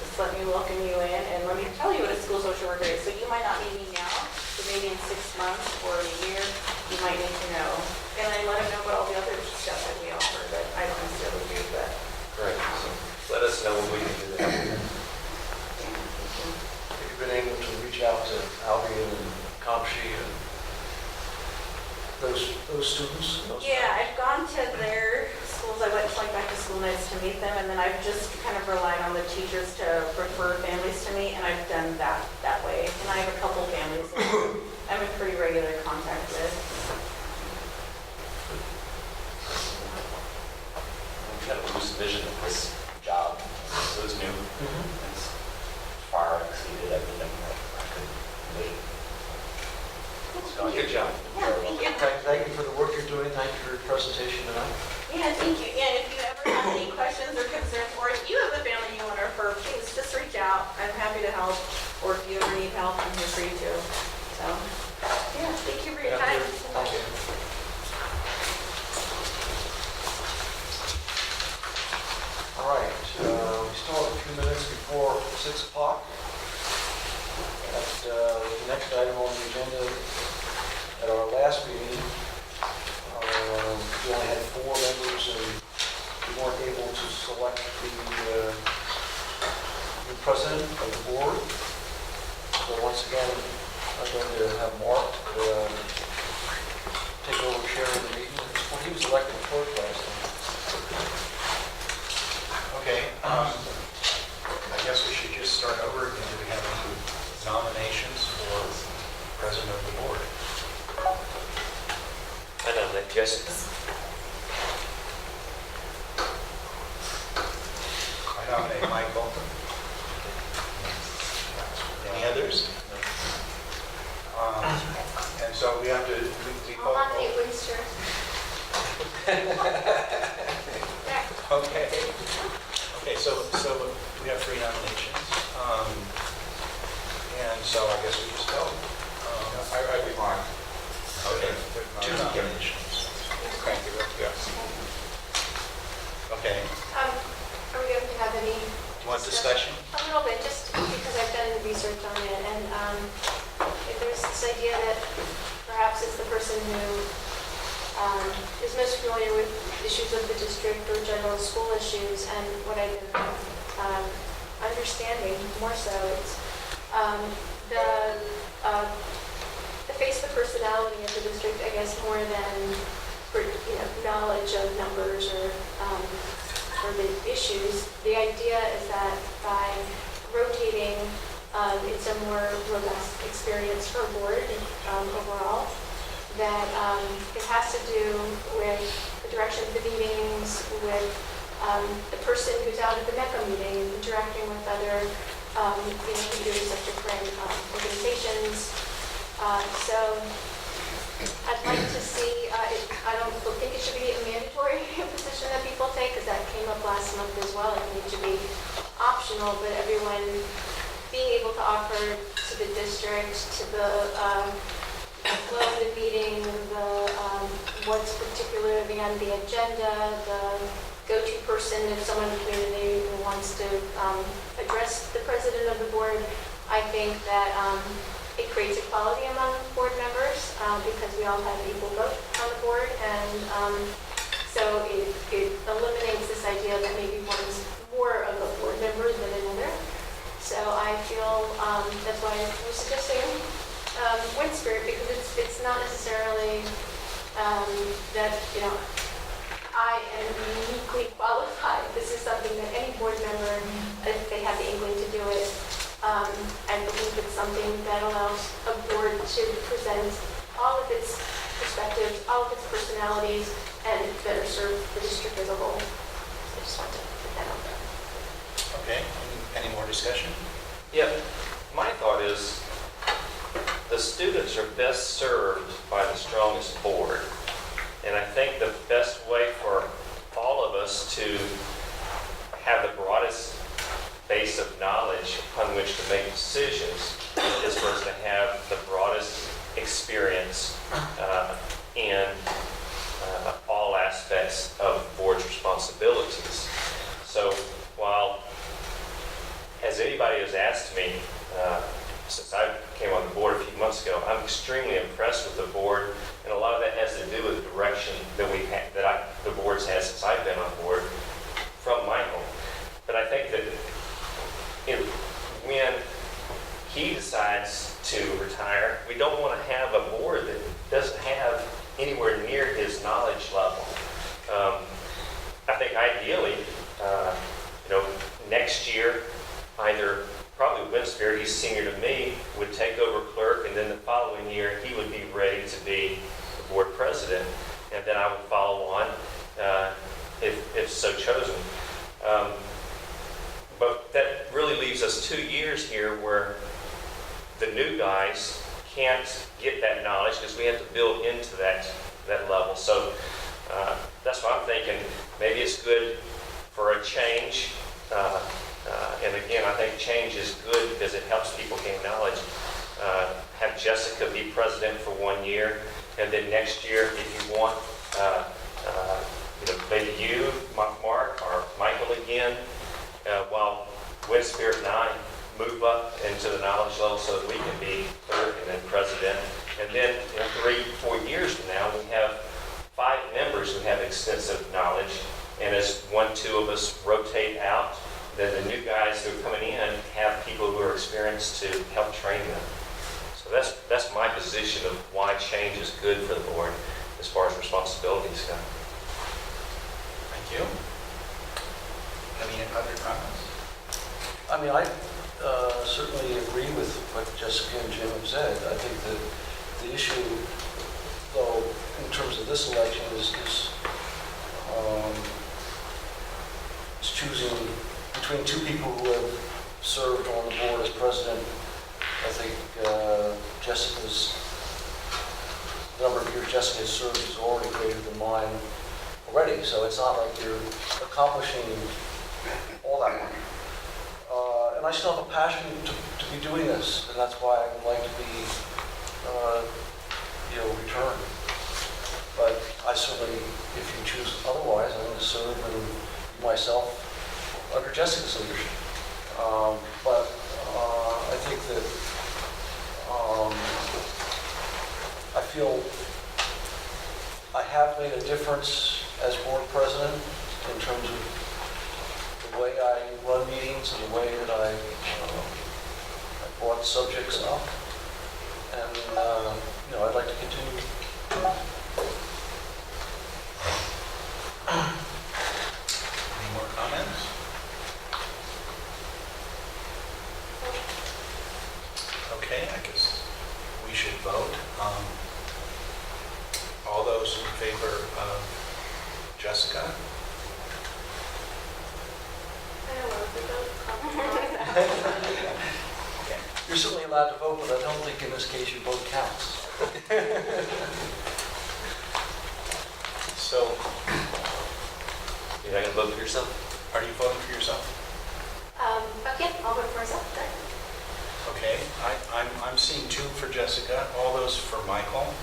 just let me welcome you in and let me tell you what a school social worker is. So you might not need me now, but maybe in 6 months or a year, you might need to know. And I let them know about all the other stuff that we offer, but I don't necessarily do that. Great. So let us know when we can do that. Have you been able to reach out to Albion and Comshi and those students? I've gone to their schools. I went to like back to school nights to meet them, and then I've just kind of relied on the teachers to refer families to me, and I've done that way. And I have a couple families that I'm in pretty regular contact with. We had a loose vision of this job. It was new. It's far exceeded everything that I could envision. It's going Good job. Yeah, thank you. Thank you for the work you're doing. Thank you for your presentation tonight. Yeah, thank you. And if you ever have any questions or concerns, or if you have a family you want to refer, please just reach out. I'm happy to help. Or if you ever need help, I'm here for you too. So, yeah, thank you for your time. Thank you. All right, we still have a few minutes before 6 o'clock. The next item on the agenda, at our last meeting, we only had 4 members and we weren't able to select the new president of the board. So once again, I'm going to have Mark take over sharing the meeting. Well, he was elected clerk last time. Okay, I guess we should just start over again. Do we have any nominations for president of the board? I nominate Jessica. I nominate Mike Bolton. Any others? And so we have to... I'll nominate Winster. Okay, so we have 3 nominations. And so I guess we just go. I'd be fine. Okay, 2 nominations. Thank you, yes. Are Okay, we going to have any? do you want discussion? A little bit, just because I've done research on it, and if there's this idea that perhaps it's the person who is most familiar with issues of the district or general school issues, and what I've been understanding more so, it's the face, the personality of the district, I guess, more than knowledge of numbers or the issues. The idea is that by rotating its it's a more robust experience for a board overall. That it has to do with the direction of the meetings, with the person who's out at the MECA meeting, interacting with other leaders of different organizations. So I'd like to see, I don't think it should be a mandatory position that people take, because that came up last month as well. It needs to be optional, but everyone being able to offer to the district, to the flow of the meeting, what's particularly on the agenda, the go-to person if someone in the community wants to address the president of the board. I think that it creates equality among board members because we all have equal vote on the board, and so it eliminates this idea that maybe one's more of a board member than another. So I feel that's why I was suggesting Wind Spirit, because it's not necessarily that I am uniquely qualified. This is something that any board member, if they have the inkling to do it, I believe it's something that allows a board to present all of its perspectives, all of its personalities, and better serve the district as a whole. I just want to put that out there. Okay, any more discussion? Yeah, my thought is the students are best served by the strongest board. And I think the best way for all of us to have the broadest base of knowledge upon which to make decisions is for us to have the broadest experience in all aspects of the board's responsibilities. So while, as anybody has asked me, since I came on the board a few months ago, I'm extremely impressed with the board, and a lot of that has to do with the direction that the board's had since I've been on board from Michael. But I think that when he decides to retire, we don't want to have a board that doesn't have anywhere near his knowledge level. I think ideally, next year, either probably Wind Spirit, he's senior to me, would take over clerk, and then the following year he would be ready to be the board president, and then I would follow on if so chosen. But that really leaves us 2 years here where the new guys can't get that knowledge because we have to build into that level. So that's what I'm thinking. Maybe it's good for a change. And again, I think change is good because it helps people gain knowledge. Have Jessica be president for 1 year, and then next year, if you want, maybe you, Mark, or Michael again, while Wind Spirit and I move up into the knowledge level so that we can be clerk and then president. And then 3-4 years from now, we have 5 members who have extensive knowledge. And as 1-2 of us rotate out, then the new guys who are coming in have people who are experienced to help train them. So that's my position of why change is good for the board as far as responsibilities go. Thank you. Any other comments? I mean, I certainly agree with what Jessica and Jim have said. I think that the issue, though, in terms of this election is choosing between 2 people who have served on the board as president. I think Jessica's, the number of years Jessica has served is already greater than mine already, so it's not like you're accomplishing all that much. And I still have a passion to be doing this, and that's why I would like to be, returned. But I certainly, if you choose otherwise, I'm going to serve and be myself under Jessica's leadership. But I think that I feel I have made a difference as board president in terms of the way I run meetings and the way that I brought subjects up. And, I'd like to continue. Any more comments? Okay, I guess we should vote. All those in favor of Jessica? I don't know, if Okay. You're certainly allowed to vote, but I don't think in this case your vote counts. So, You're not gonna vote for yourself? are you voting for yourself? Okay, I'll vote for myself. Okay, I'm seeing 2 for Jessica, all those for Michael.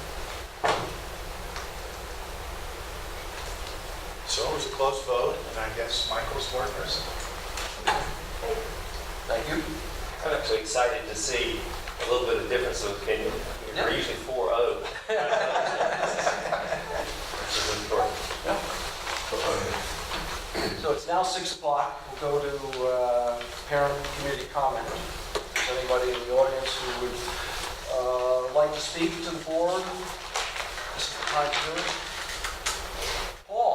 So it was a close vote, and I guess Michael's board person. Thank you. I'm actually excited to see a little bit of difference of opinion. We're usually 4-0. This is important. So it's now 6 o'clock. We'll go to parent committee comment. Is there anybody in the audience who would like to speak to the board? This is the time to do it. Paul,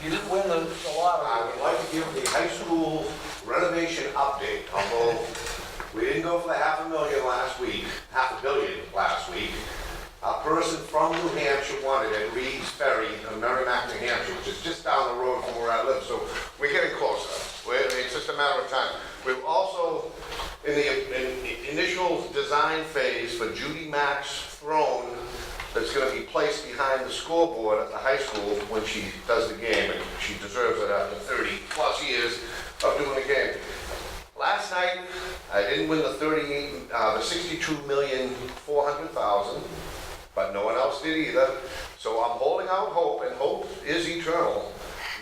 you didn't win the I lottery. would like to give the high school renovation update, although we didn't go for the $500,000 last week, $500 million last week. A person from New Hampshire wanted it, Reed's Ferry in Merrimack, New Hampshire, which is just down the road from where I live, so we're getting closer. It's just a matter of time. We've also, in the initial design phase for Judy Mack's throne, that's going to be placed behind the scoreboard at the high school when she does the game, and she deserves it after 30+ years of doing the game. Last night, I didn't win the $62,400,000, but no one else did either. So I'm holding out hope, and hope is eternal,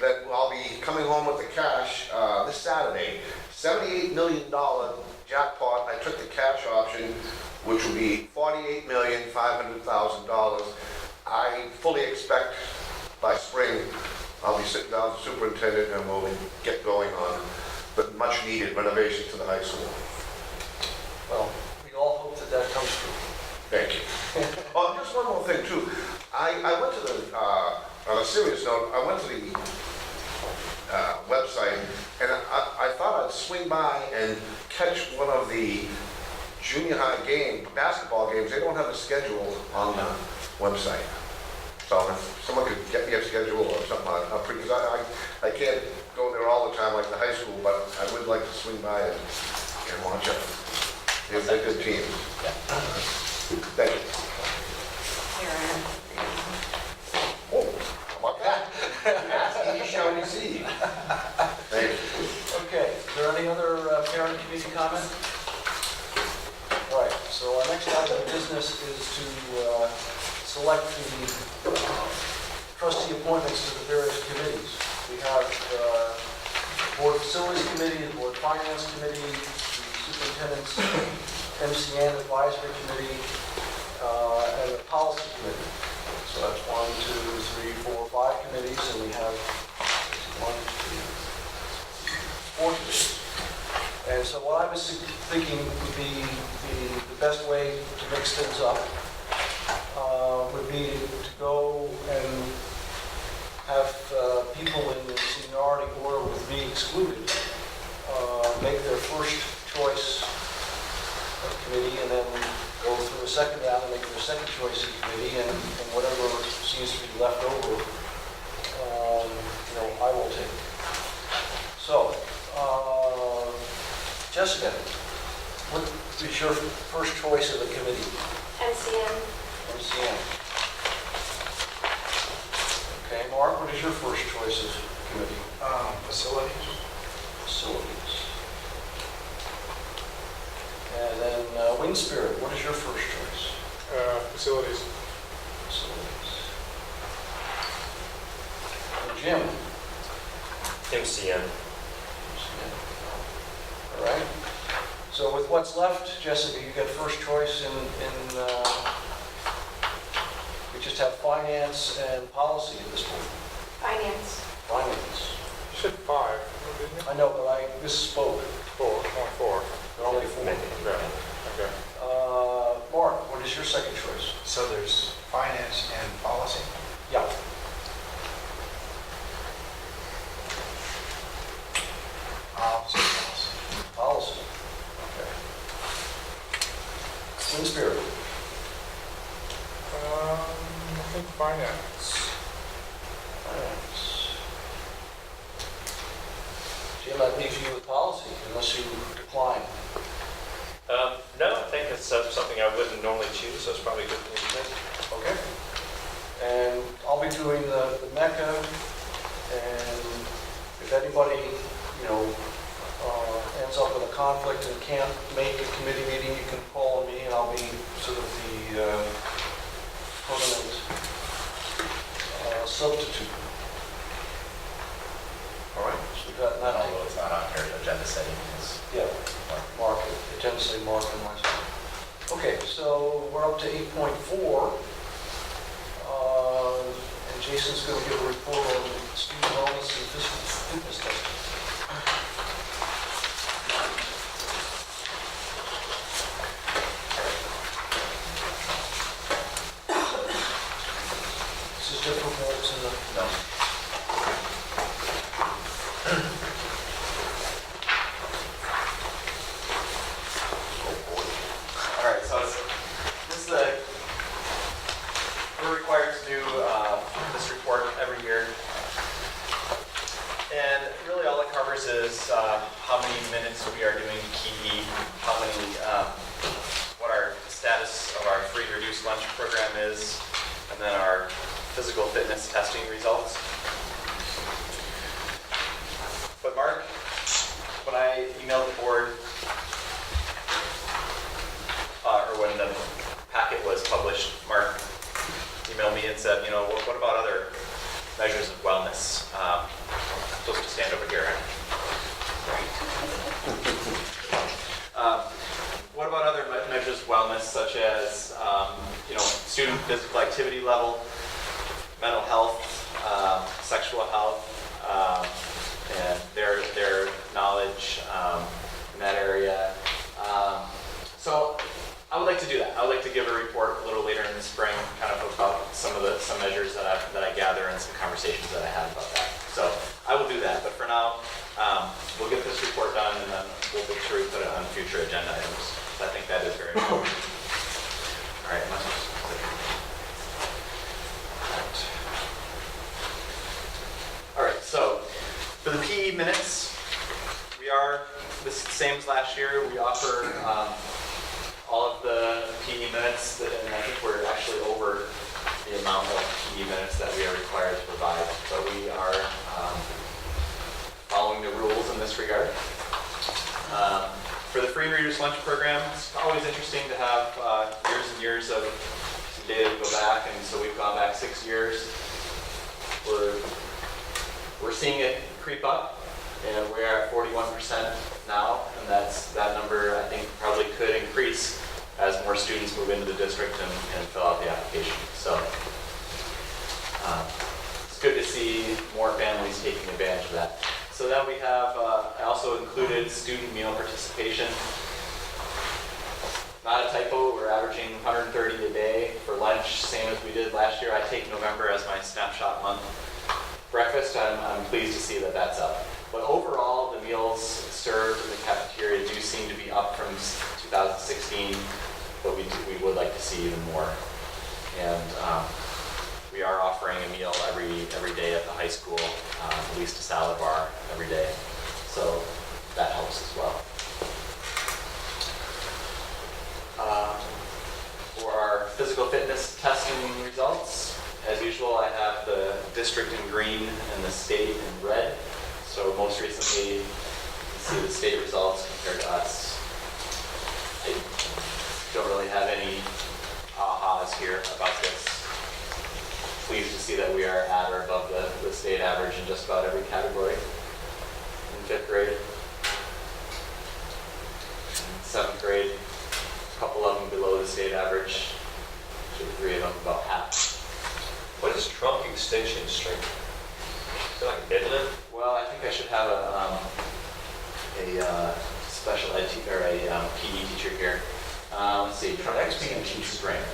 that I'll be coming home with the cash this Saturday. $78 million jackpot. I took the cash option, which will be $48,500,000. I fully expect by spring I'll be sitting down with the superintendent and we'll get going on the much needed renovation to the high school. Well, we all hope that that comes true. Thank you. Oh, just one more thing too. I went to the, on a serious note, I went to the website and I thought I'd swing by and catch one of the junior high basketball games. They don't have a schedule on the website. So if someone could get me a schedule or something, because I can't go there all the time like the high school, but I would like to swing by and watch it. They're a good team. Thank you. Oh, how about that? Asking, you shall receive. Thank you. Okay, is there any other parent committee comment? All right, so our next item of business is to select the trustee appointments to the various committees. We have the Board Facilities Committee, the Board Finance Committee, the Superintendent's MCN Advisory Committee, and the Policy Committee. So that's 1, 2, 3, 4, 5 committees, and we have 1, 2, 4 committees. And so what I was thinking would be the best way to mix things up would be to go and have people in the seniority order with me excluded make their first choice of committee and then go through a second round and make their second choice of committee and whatever seems to be left over, I will take. So, Jessica, what is your first choice of the committee? MCM. MCM. Okay, Mark, what is your first choice of committee? Facilities. Facilities. And then Wind Spirit, what is your first choice? Facilities. Facilities. And Jim? MCN. All right. So with what's left, Jessica, you get first choice in we just have finance and policy at this point. Finance. Finance. You said 5, didn't you? I know, but I misspoke. 4, only 4. There are only 4. Yeah, okay. Mark, what is your second choice? So there's finance and policy. Yeah. Policy. Policy. Okay. Winsberry. I think finance. Finance. Jim, that leaves you with policy, unless you decline. No, I think it's something I wouldn't normally choose, so it's probably good for me to take. Okay. And I'll be doing the MECA, and if anybody, ends up with a conflict and can't make a committee meeting, you can call me, and I'll be sort of the permanent substitute. All right, so we've got that. Although it's not on here, agenda setting is. Yeah, Mark, it tends to say Mark and myself. Okay, so we're up to 8.4. And Jason's going to give a report on student wellness and physical fitness testing. This is different from what was in the... No. All right, so we're required to do this report every year. And really all it covers is how many minutes we are doing PE, what our status of our free reduced lunch program is, and then our physical fitness testing results. But Mark, when I emailed the board, or when the packet was published, Mark emailed me and said, what about other measures of wellness? I'm supposed to stand over here. What about other measures of wellness, such as, student physical activity level, mental health, sexual health, and their knowledge in that area. So I would like to do that. I would like to give a report a little later in the spring, kind of about some measures that I gather and some conversations that I have about that. So I will do that. But for now, we'll get this report done, and then we'll make sure we put it on future agenda items. So I think that is very important. All right. All right. So for the PE minutes, this is the same as last year. We offer all of the PE minutes, and I think we're actually over the amount of PE minutes that we are required to provide. But we are following the rules in this regard. For the free reduced lunch program, it's always interesting to have years and years of some data to go back, and so we've gone back 6 years. We're seeing it creep up, and we're at 41% now, and that number I think probably could increase as more students move into the district and fill out the application. So it's good to see more families taking advantage of that. So then we have, I also included student meal participation. Not a typo, we're averaging 130 a day for lunch, same as we did last year. I take November as my snapshot month. Breakfast, I'm pleased to see that that's up. But overall, the meals served in the cafeteria do seem to be up from 2016, but we would like to see even more. And we are offering a meal every day at the high school, at least a salad bar every day. So that helps as well. For our physical fitness testing results, as usual, I have the district in green and the state in red. So most recently, you can see the state results compared to us. I don't really have any ahas here about this. Pleased to see that we are at or above the state average in just about every category in 5th grade. In 7th grade, a couple of them below the state average, 2 or 3 of them about half. What is trunk extension strength? Is it like a deadlift? Well, I think I should have a special ed teacher, or a PE teacher here. Let's see, trunk extension strength.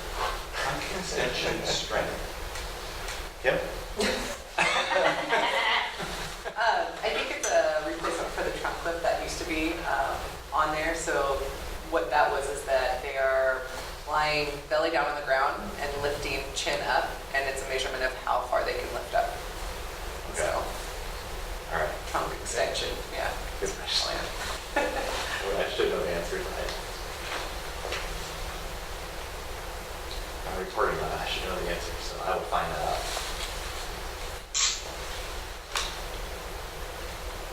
Trunk extension strength. Kim? I think it's a replacement for the trunk clip that used to be on there. So what that was is that they are supporting that. I should know the answer, so I will find that out.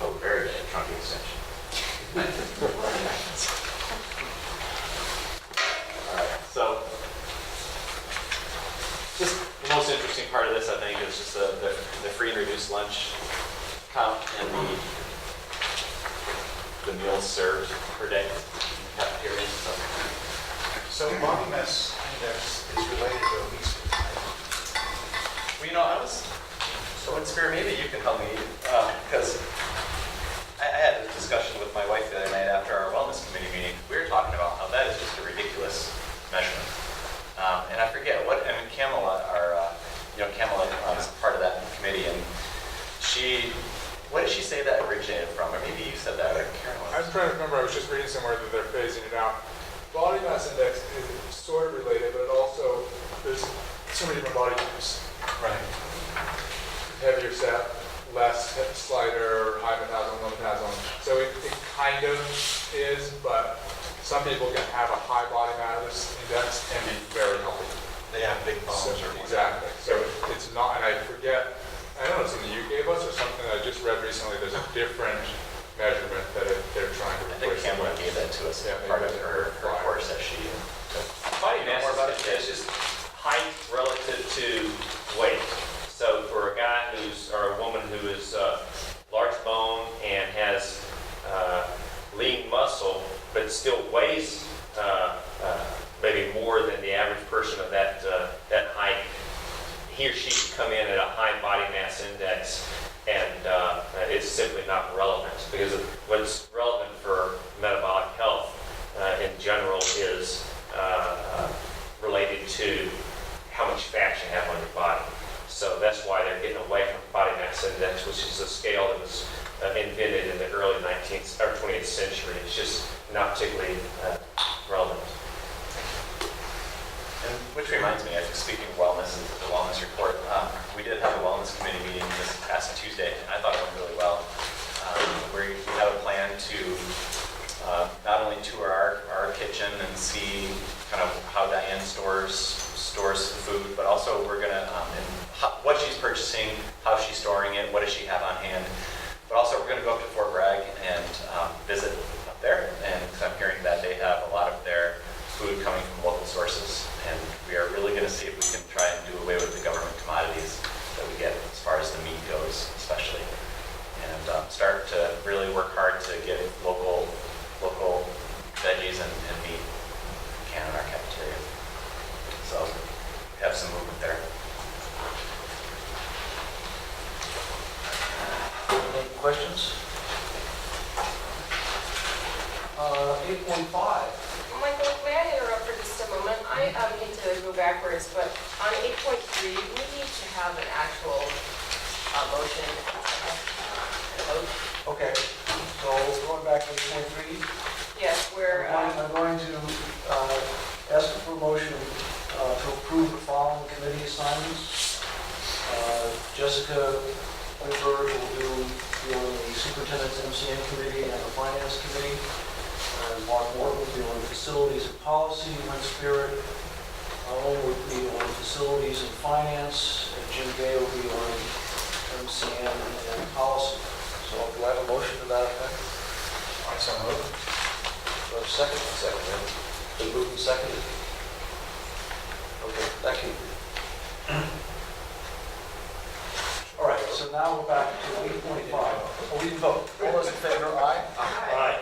Oh, very good, trunking extension. All right, so just the most interesting part of this, I think, is just the free and reduced lunch count and the meals served per day in the cafeteria. So body mass index is related to obesity, right? Well, you know, so in spirit, maybe you can help me, because I had a discussion with my wife the other night after our wellness committee meeting. We were talking about how that is just a ridiculous measurement. And I forget Kamala, Kamala is part of that committee, and what did she say that originated from? Or maybe you said that, or Karen was. I'm trying to remember, I was just reading somewhere that they're phasing it out. Body mass index is sort of related, but it also, there's so many different body types. Right. Heavier set, less slider, high metabolism, low metabolism. So it kind of is, but some people can have a high body mass index and be very healthy. They have big bones So, or exactly. So it's not, and I forget, I don't know, something you gave us or something I just read recently, there's a different measurement that they're trying to I think replace. Kamala gave that to us as Yeah, part of maybe her flyer. course that she took. Body mass More about it? is just height relative to weight. So for a guy or a woman who is large bone and has lean muscle, but still weighs maybe more than the average person of that height, he or she can come in at a high body mass index, and it's simply not relevant, because what's relevant for metabolic health in general is related to how much fat you have on your body. So that's why they're getting away from body mass index, which is a scale that was invented in the early 19th or 20th century. It's just not particularly relevant. And which reminds me, speaking of wellness and the wellness report, we did have a wellness committee meeting this past Tuesday, and I thought it went really well. We have a plan to not only tour our kitchen and see kind of how Diane stores food, but also we're gonna what she's purchasing, how she's storing it, what does she have on hand. But also we're gonna go up to Fort Bragg and visit up there, and 'cause I'm hearing that they have a lot of their food coming from local sources, and we are really gonna see if we can try and do away with the government commodities that we get as far as the meat goes, especially, and start to really work hard to get local veggies and meat we can in our cafeteria. So we have some movement there. Any questions? 8.5. Michael, may I interrupt for just a moment? I hate to go backwards, but on 8.3, we need to have an actual motion. A vote. Okay, so going back to 8.3. Yes, where, I'm going to ask for a motion to approve the following committee assignments. Jessica Whitberg will be on the superintendent's MCN committee and the finance committee. Mark Morton will be on facilities and policy, Lynn Spirit. Owen will be on facilities and finance, and Jim Gay will be on MCN and policy. So do I have a motion to that effect? I so moved. Do I have a second? Second. Been moved and seconded. Okay, thank you. All right, so now we're back to 8.5. Oh, we didn't vote. All those in favor, aye? Aye.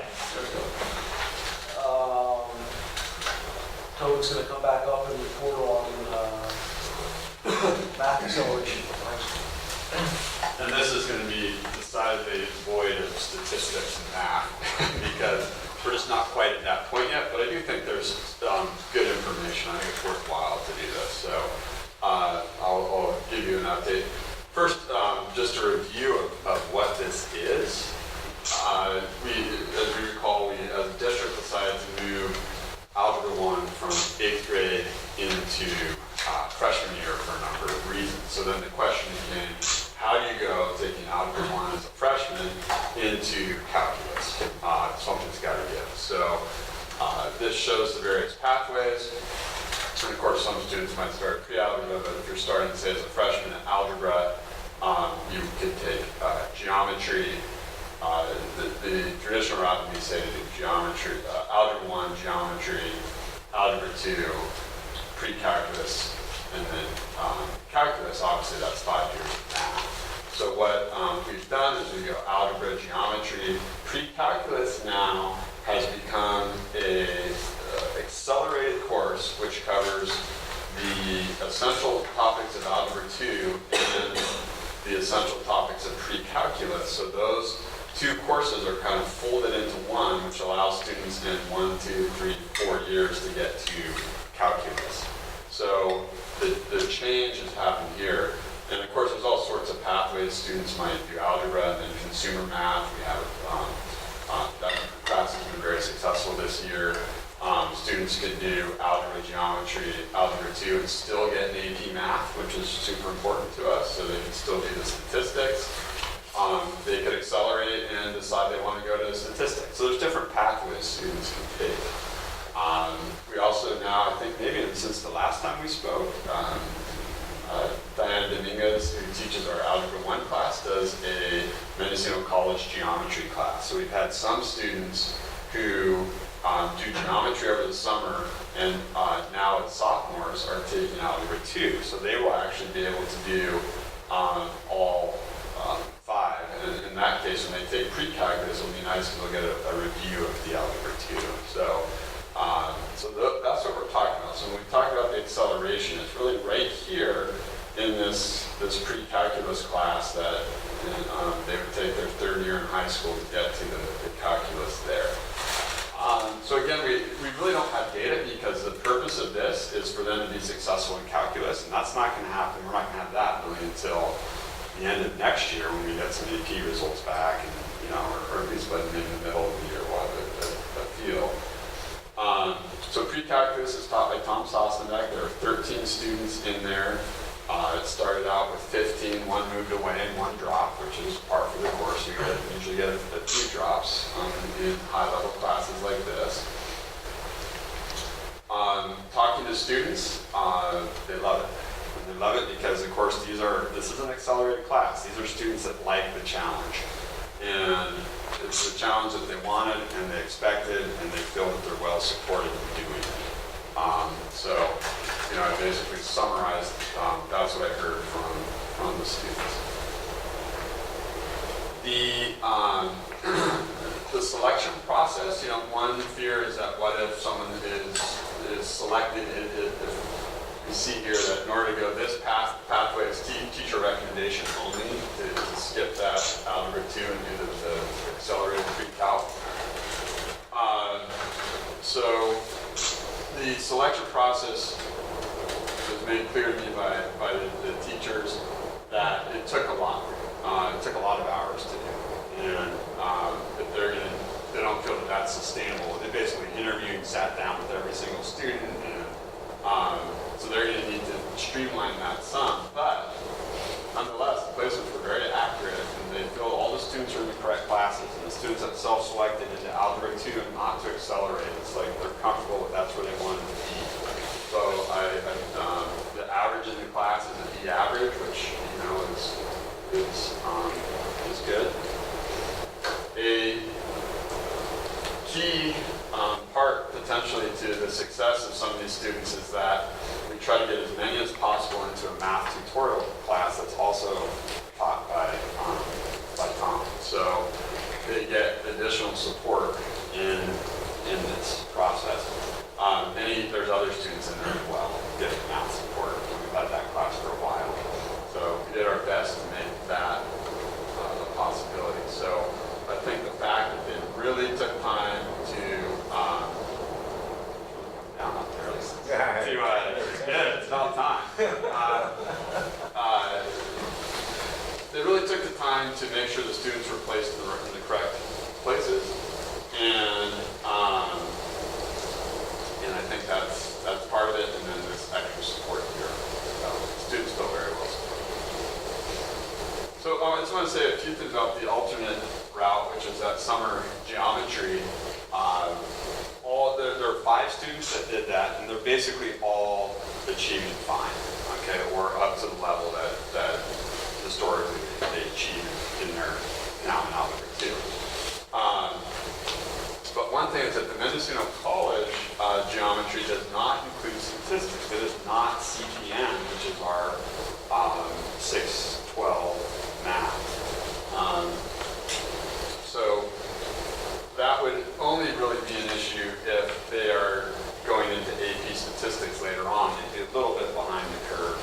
Toad's going to come back up and report on math acceleration. And this is going to be decidedly void of statistics and math because we're just not quite at that point yet, but I do think there's good information. I think it's worthwhile to do this. So I'll give you an update. First, just a review of what this is. As we recall, we as a district decided to move Algebra 1 from 8th grade into freshman year for a number of reasons. So then the question became, how do you go taking Algebra 1 as a freshman into calculus? Something's got to give. So this shows the various pathways. And of course, some students might start pre-algebra, but if you're starting, say, as a freshman at algebra, you could take geometry. The traditional route would be, say, to do geometry, algebra 1, geometry, algebra 2, pre-calculus, and then calculus. Obviously, that's 5 years of math. So what we've done is we go algebra, geometry. Pre-calculus now has become a accelerated course which covers the essential topics of algebra 2 and the essential topics of pre-calculus. So those two courses are kind of folded into one, which allows students in 1, 2, 3, 4 years to get to calculus. So the change has happened here. And of course, there's all sorts of pathways. Students might do algebra and then consumer math. We have that class has been very successful this year. Students could do algebra, geometry, algebra 2, and still get an AP math, which is super important to us, so they can still do the statistics. They could accelerate and decide they want to go to statistics. So there's different pathways students can take. We also now, I think maybe since the last time we spoke, Diana Dominguez, who teaches our Algebra 1 class, does a Mendocino College geometry class. So we've had some students who do geometry over the summer, and now as sophomores are taking Algebra 2. So they will actually be able to do all 5. And in that case, when they take pre-calculus, it'll be nice because they'll get a review of the Algebra 2. So that's what we're talking about. So when we talk about the acceleration, it's really right here in this pre-calculus class that they would take their 3rd year in high school to get to the calculus there. So again, we really don't have data because the purpose of this is for them to be successful in calculus, and that's not going to happen. We're not going to have that really until the end of next year when we get some AP results back, and or at least by maybe the middle of the year we'll have a feel. So pre-calculus is taught by Tom Sossenbeck. There are 13 students in there. It started out with 15, one moved away, and one dropped, which is par for the course. You usually get a few drops in high-level classes like this. Talking to students, they love it. And they love it because, of course, this is an accelerated class. These are students that like the challenge. And it's the challenge that they wanted and they expected, and they feel that they're well supported in doing it. I basically summarized, that's what I heard from the students. The selection process, one fear is that what if someone is selected, if you see here that in order to go this pathway is teacher recommendation only, to skip that algebra 2 and do the accelerated pre-calc. So the selection process was made clear to me by the teachers that it took a lot. It took a lot of hours to do, and if they don't feel that that's sustainable, they basically interviewed and sat down with every single student, and so they're going to need to streamline that some. But nonetheless, the placements were very accurate, and they feel all the students are in the correct classes, and the students that self-selected into Algebra 2 and not to accelerate, it's like they're comfortable with that's where they wanted to be. So the average in the class is a B average, which is good. A key part potentially to the success of some of these students is that we try to get as many as possible into a math tutorial class that's also taught by Tom. So they get additional support in this process. There's other students in there as well getting math support. We've had that class for a while. So we did our best to make that a possibility. So I think the fact that they really took time to it's about time. They really took the time to make sure the students were placed in the correct places, and I think that's part of it. And then there's extra support here. Students feel very well supported. So I just want to say a few things about the alternate route, which is that summer geometry. there are 5 students that did that, and they're basically all achieving fine, okay, or up to the level that historically they achieved in their now in algebra 2. But one thing is that the Mendocino College geometry does not include statistics. It is not CPM, which is our 612 math. So that would only really be an issue if they are going into AP statistics later on. They'd be a little bit behind the curve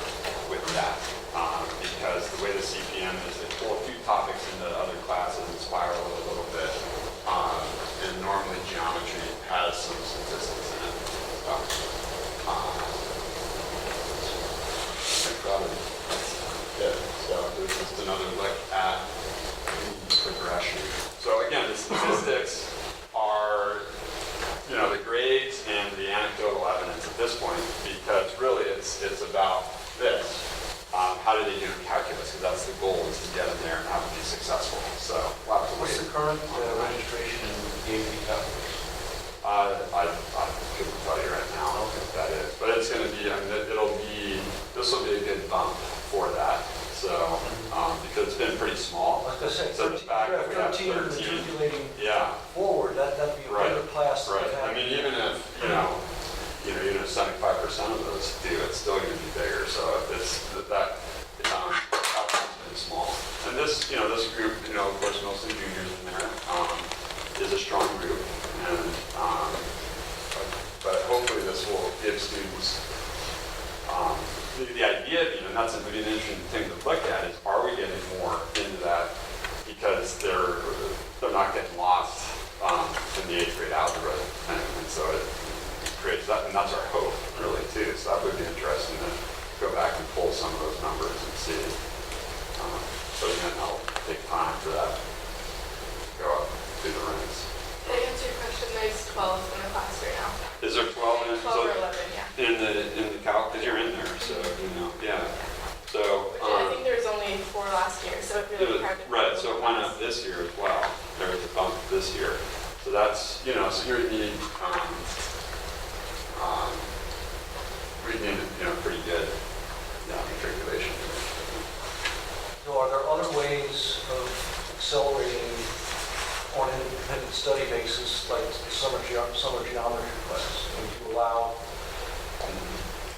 with that because the way the CPM is, they pull a few topics into other classes and spiral it a little bit. And normally geometry has some statistics in it. So, so this is just another look at the progression. So again, the statistics are, the grades and the anecdotal evidence at this point, because really it's about this. How do they do in calculus? Because that's the goal, is to get them there and have them be successful. So we'll have to What's wait. the current registration in AP calculus? I couldn't tell you right now what that is, but it's going to be, this will be a good bump for that. So, because it's been pretty small. I was going to say, So the fact that we have 13 13, matriculating yeah, forward, that'd be a Right, better class than right. that. I mean, even if, even if 75% of those do, it's still going to be bigger. So it's that outcome's been small. And this, this group, of course, mostly juniors in there, is a strong group. And, but hopefully this will give students, the idea, and that's a really interesting thing to look at, is are we getting more into that because they're not getting lost in the 8th grade algebra, and so it creates that, and that's our hope really too. So that would be interesting to go back and pull some of those numbers and see. So again, that'll take time for that to go up through the ranks. To answer your question, there's 12 in the class right now. Is there 12 in it? 12 or 11, yeah. In the calc, because you're in there, so yeah. So Which I think there was only 4 last year, so it really hard to. right. So it went up this year as well. There was a bump this year. So that's so you would need pretty good matriculation. So are there other ways of accelerating on an independent study basis, like the summer geometry class? Would you allow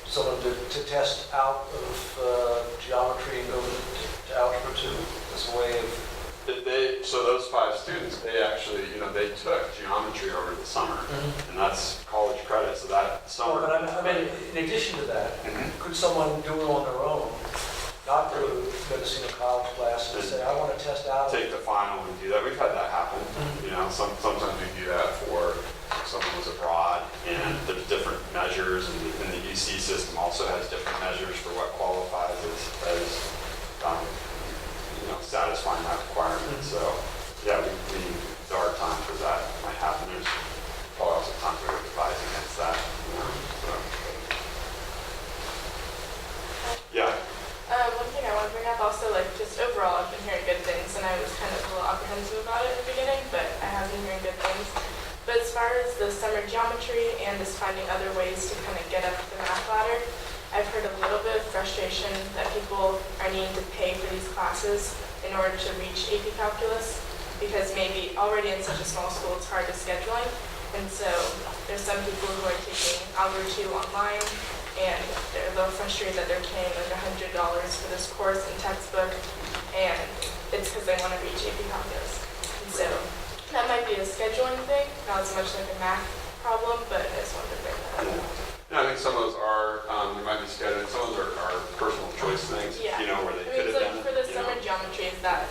someone to test out of geometry and go to algebra 2 as a way of... So those 5 students, they actually, they took geometry over the summer, and that's college credit. So that summer. But I mean, in addition to that, could someone do it on their own, not go to Mendocino College class and say, I want to test out? Take the final and do that. We've had that happen. Sometimes we do that for someone who's abroad, and there's different measures, and the UC system also has different measures for what qualifies as satisfying that requirement. So yeah, there are times where that might happen. There's probably also times where we're advising against that. So. Yeah. One thing I want to bring up also, just overall, I've been hearing good things, and I was kind of a little apprehensive about it in the beginning, but I have been hearing good things. But as far as the summer geometry and just finding other ways to kind of get up the math ladder, I've heard a little bit of frustration that people are needing to pay for these classes in order to reach AP Calculus, because maybe already in such a small school it's hard to scheduling. And so there's some people who are taking Algebra 2 online, and they're a little frustrated that they're paying like $100 for this course and textbook, and it's because they want to reach AP Calculus. And so that might be a scheduling thing, not as much like a math problem, but I just wanted to bring that up. Yeah, I think some of those are, there might be scheduling, some of those are personal choice things, Yeah. where they could have done it. For the summer geometry, is that,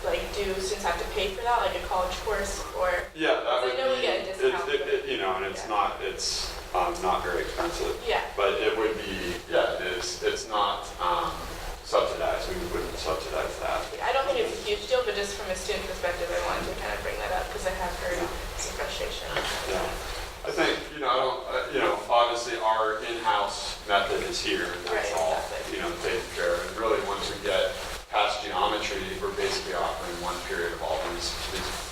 do students have to pay for that, like a college course, or? Yeah, that would I know we be, get a discount. and it's not very expensive. Yeah. But it would be, it's not subsidized, we wouldn't subsidize that. I don't think it's a huge deal, but just from a student perspective, I wanted to kind of bring that up, because I have heard some frustration. Yeah. I think, obviously our in-house method is here, and that's Right, all, exactly. taken care of. And really, once we get past geometry, we're basically offering one period of all these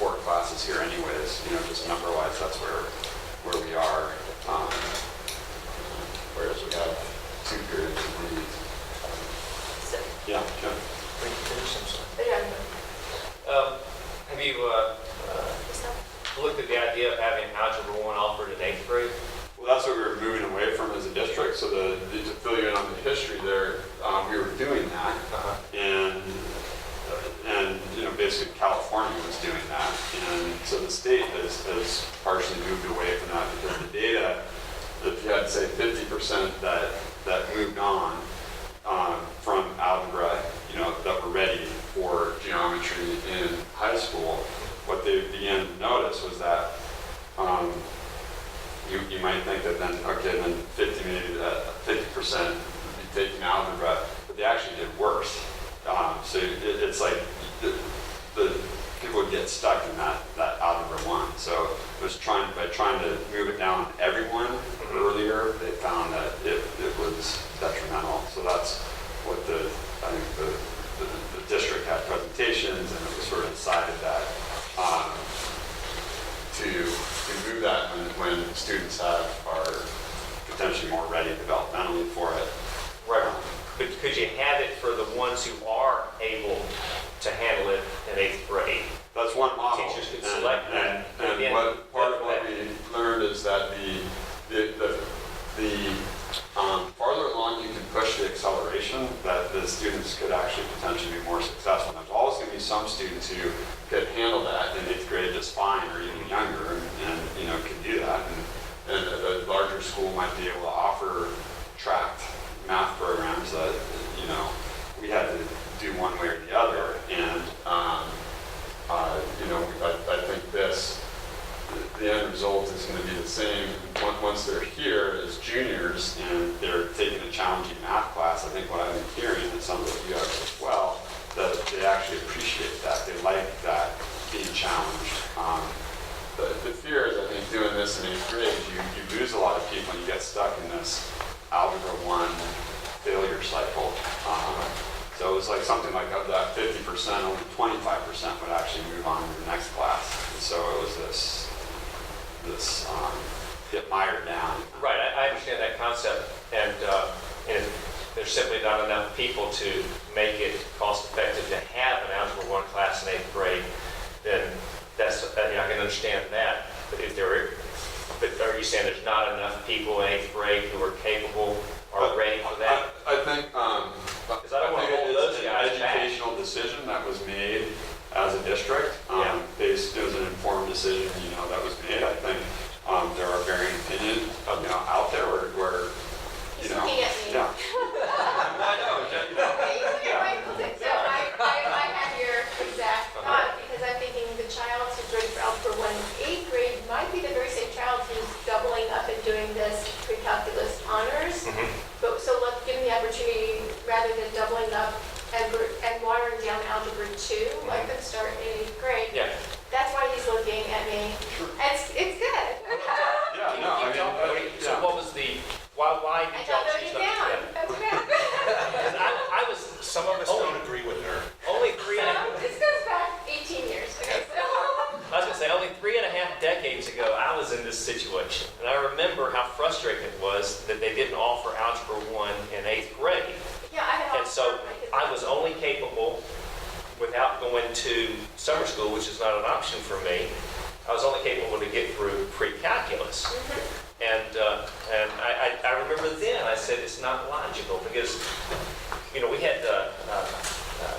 4 classes here anyways, just number-wise, that's where we are. So to fill you in on the history there, we were doing that, and basically California was doing that, and so the state has partially moved away from that because the data, if you had say 50% that moved on from algebra, that were ready for geometry in high school, what they began to notice was that you might think that then 50% would be taking algebra, but they actually did worse. So it's like the people would get stuck in that algebra 1. So it was trying to move it down on everyone earlier, they found that it was detrimental. So that's what I think the district had presentations, and it was sort of decided that to move that when students are potentially more ready developmentally for it. Right. But could you have it for the ones who are able to handle it in 8th grade? That's one model. Teachers could select that. And part of what we learned is that the farther along you can push the acceleration, that the students could actually potentially be more successful. There's always going to be some students who could handle that in 8th grade just fine, or even younger, and could do that. And a larger school might be able to offer tracked math programs that we had to do one way or the other. And I think the end result is going to be the same once they're here as juniors and they're taking a challenging math class. I think what I've been hearing, and some of you have as well, that they actually appreciate that. They like that, being challenged. The fear is, I think, doing this in 8th grade, you lose a lot of people and you get stuck in this Algebra 1 failure cycle. So it was like something like of that 50%, only 25% would actually move on to the next class. And so it was this get mired down. Right, I understand that concept, and if there's simply not enough people to make it cost effective to have an Algebra 1 class in 8th grade, then I can understand that. But are you saying there's not enough people in 8th grade who are capable or ready for that? I think Because I don't want to hold those it's an guys back. educational decision that was made as a district. It was an informed decision, that was made. I think there are varying opinions, out there where He's looking at me. Yeah. I know. So I have your exact thought, because I'm thinking the child who's ready for Algebra 1 in 8th grade might be the very same child who's doubling up and doing this pre-calculus honors. But so let's give them the opportunity, rather than doubling up and watering down Algebra 2, let them start in 8th grade. Yeah. That's why he's looking at me. It's good. So what was why I did y'all got choose it not down. to do that? That's bad. I was Some of us don't agree with her. only three and a This goes back 18 years. Okay, so. I was going to say, only 3.5 decades ago, I was in this situation. And I remember how frustrating it was that they didn't offer Algebra 1 in 8th grade. Yeah, I had And so I was only capable, without going to summer school, which is not an option for me, I was only capable to get through pre-calculus. And I remember then, I said, it's not logical, because, we had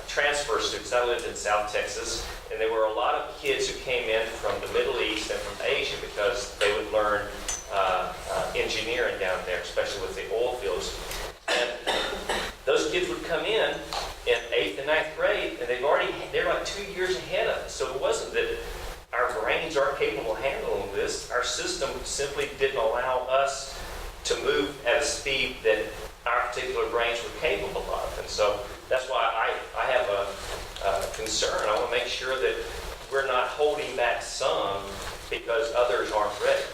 transfer students. I lived in South Texas, and there were a lot of kids who came in from the Middle East and from Asia because they would learn engineering down there, especially with the oil fields. And those kids would come in 8th and 9th grade, and they're like 2 years ahead of us. So it wasn't that our brains aren't capable of handling this. Our system simply didn't allow us to move at a speed that our particular brains were capable of. And so that's why I have a concern. I want to make sure that we're not holding back some because others aren't ready.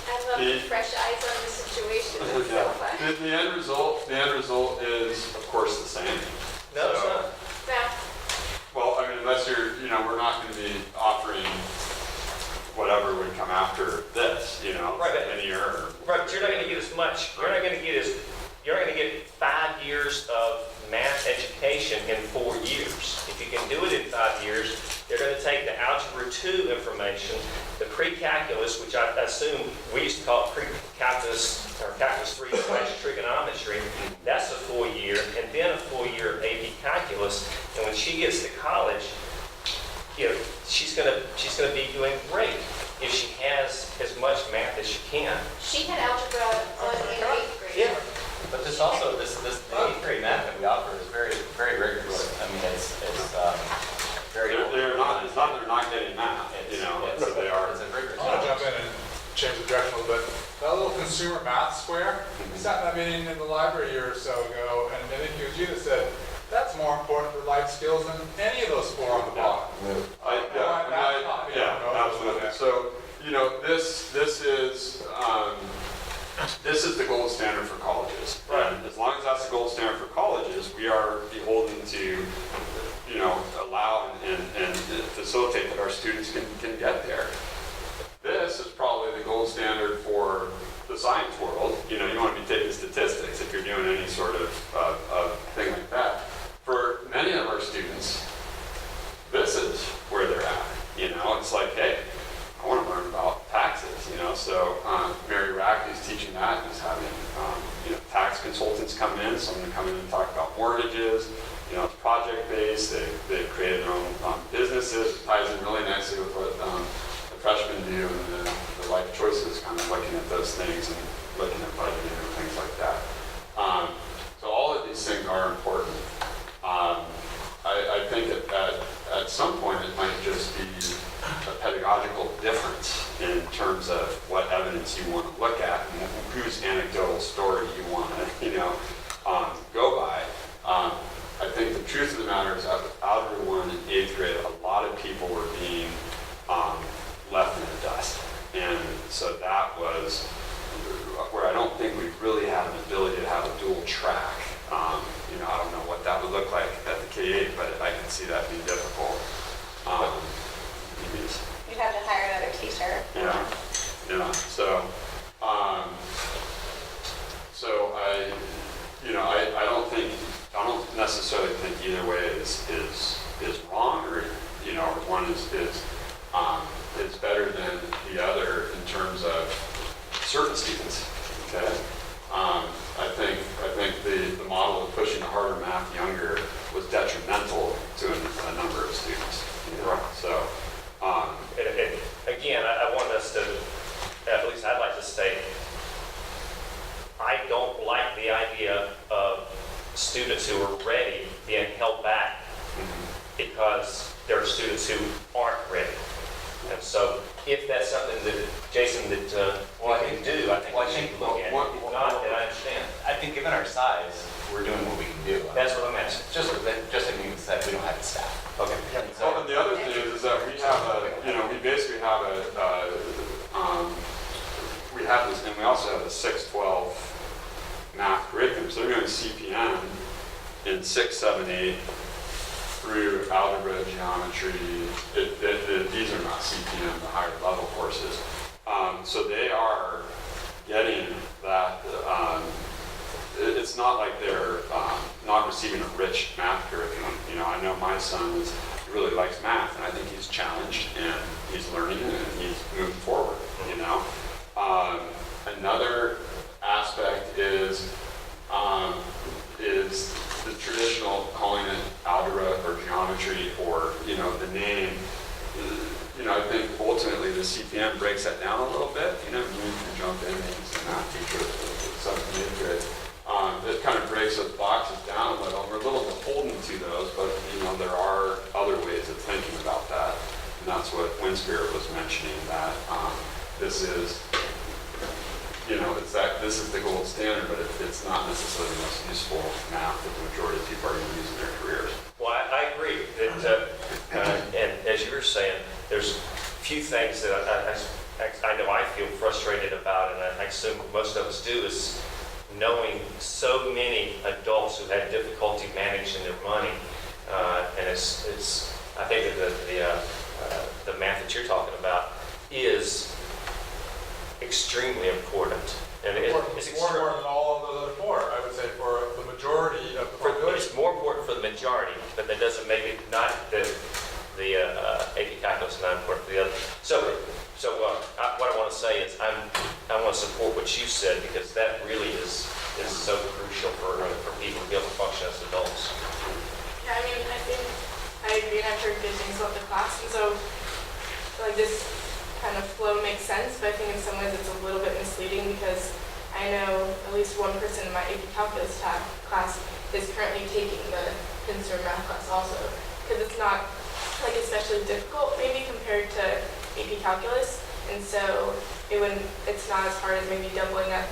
I love the fresh eyes on the situation. It's so fun. The end result is, of course, the same. No, it's not. Yeah. Well, I mean, unless we're not going to be offering whatever would come after this, Right, in a year. Right, but you're not going to get as much. You're not going to get 5 years of math education in 4 years. If you can do it in 5 years, they're going to take the Algebra 2 information, the pre-calculus, which I assume we used to call it pre-calculus or calculus 3/trigonometry. geometry, that's a full year, and then a full year of AP calculus. And when she gets to college, she's gonna be doing great if she has as much math as she can. She had algebra in 8th grade. Yeah. But this also, this the 8th grade math that we offer is very, very rigorous. I mean, it's very. They're not, it's not that they're not getting math, you know, It's they are. a rigorous. I want to jump in and change the direction a little bit. That little consumer math square, we sat in that meeting in the library a year or so ago, and I think it was you that said, that's more important for life skills than any of those four on the bottom. Yeah, absolutely. So, you know, this is the gold standard for colleges. Right. And as long as that's the gold standard for colleges, we are beholden to, you know, allow and facilitate that our students can get there. This is probably the gold standard for the science world. You know, you want to be taking statistics if you're doing any sort of thing like that. For many of our students, this is where they're at. You know, it's like, hey, I want to learn about taxes, you know. So Mary Rackley's teaching that. He's having, you know, tax consultants come in. So I'm going to come in and talk about mortgages. You know, it's project-based. They've created their own businesses. It ties in really nicely with what the freshmen do and the life choices, kind of looking at those things and looking at budgeting and things like that. So all of these things are important. I think that at some point it might just be a pedagogical difference in terms of what evidence you want to look at and whose anecdotal story you want to, you know, go by. I think the truth of the matter is that with Algebra 1 in 8th grade, a lot of people were being left in the dust. And so that was where I don't think we really have an ability to have a dual track. You know, I don't know what that would look like at the K-8, but I can see that being difficult. You'd have to hire another teacher. Yeah. So I, you know, I don't necessarily think either way is wrong, or, you know, or one is better than the other in terms of certain students. Okay. I think the model of pushing the harder math younger was detrimental to a number of students. You know? Right. So. And again, I want us to, at least I'd like to state, I don't like the idea of students who are ready being held back because there are students who aren't ready. And so if that's something that, Jason, that we can do, I think we should look at it. If not, then I understand. I think given our size, we're doing what we can do. That's what I'm asking. Just like you said, we don't have the staff. Okay. Well, and the other thing is that we have we basically have we have this, and we also have a 6-12 math curriculum. So they're doing CPM in 6, 7, 8 through algebra, geometry. These are not CPM, the higher level courses. So they are getting that. It's not like they're not receiving a rich math curriculum. You know, I know my son really likes math, and I think he's challenged and he's learning and he's moving forward. You know, another aspect is the traditional calling it algebra or geometry, or, you know, the name. You know, I think ultimately the CPM breaks that down a little bit. You know, you can jump in and he's a math teacher with something good. It kind of breaks those boxes down a little. We're a little beholden to those, but, you know, there are other ways of thinking about that. And that's what Winspirit was mentioning, that this is, you know, this is the gold standard, but it's not necessarily the most useful math that the majority of people are going to use in their careers. Well, I agree that, and as you were saying, there's few things that I know I feel frustrated about, and I assume most of us do, is knowing so many adults who had difficulty managing their money, and it's I think that the math that you're talking about is extremely important, and it's more important than all of those other four, I would say, for the majority of the population. It's more important for the majority, but that doesn't make it not the AP calculus is not important for the other. So what I want to say is I want to support what you said, because that really is so crucial. in some ways it's a little bit misleading because I know at least one person in my AP Calculus class is currently taking the concerned math class also, because it's not like especially difficult maybe compared to AP Calculus, and so it's not as hard as maybe doubling up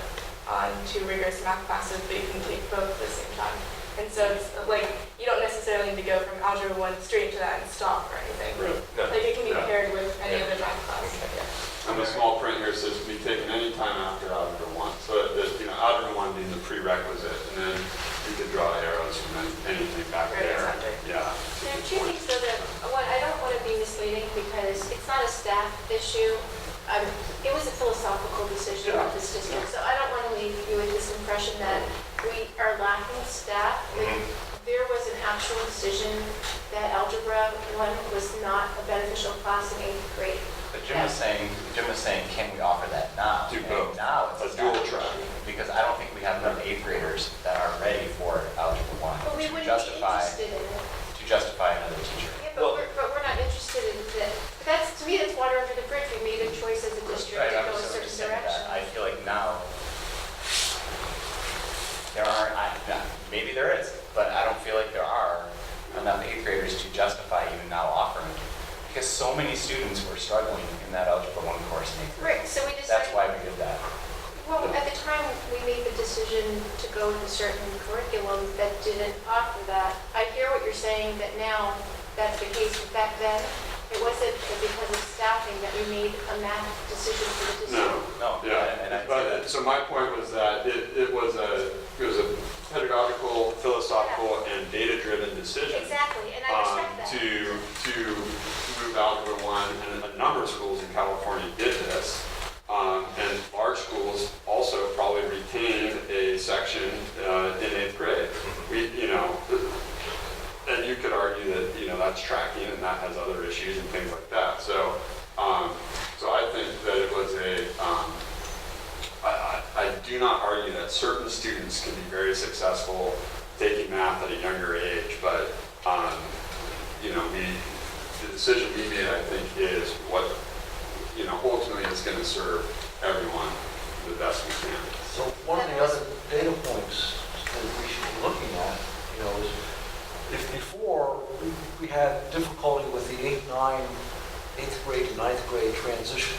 on 2 rigorous math classes, but you can take both at the same time. And so it's like you don't necessarily need to go from Algebra 1 straight into that and stop or anything. No. Like it can be paired with any other math class. And the small print here says to be taken any time after Algebra 1. So that, Algebra 1 being the prerequisite, and then you could draw arrows from anything back Right, there. exactly. Yeah. There are 2 things though that, one, I don't want to be misleading because it's not a staff issue. It was a philosophical decision of this district, so I don't want to leave you with this impression that we are lacking staff. There was an actual decision that Algebra 1 was not a beneficial class in 8th grade. But Jim was saying, can we offer that now? Do And both. now it's A dual staff track. issue, because I don't think we have enough 8th graders that are ready for Algebra 1 But we to wouldn't be justify interested in it. another teacher. Yeah, but we're not interested in that. But to me, that's water under the bridge. We made a choice as a district Right, to I'm go a just certain saying that. direction. I feel like now, there aren't, maybe there is, but I don't feel like there are enough 8th graders to justify even now offering it. Because so many students were struggling in that Algebra 1 course in 8th grade. Right, so we decided. That's why we did that. Well, at the time, we made the decision to go with a certain curriculum that didn't offer that. I hear what you're saying, that now that's the case, but back then, it wasn't because of staffing that we made a math decision for the district. No, Yeah, and I but so my point was that it was a pedagogical, philosophical, and data-driven decision. Exactly, and I respect that. To move Algebra 1, and a number of schools in California did this. And large schools also probably retained a section in 8th grade. And you could argue that, that's tracking and that has other issues and things like that. So I think that it was I do not argue that certain students can be very successful taking math at a younger age, but, the decision we made, I think, is what, ultimately is going to serve everyone the best we can. So one of the other data points that we should be looking at, is if before we had difficulty with the 8th grade to 9th grade transition,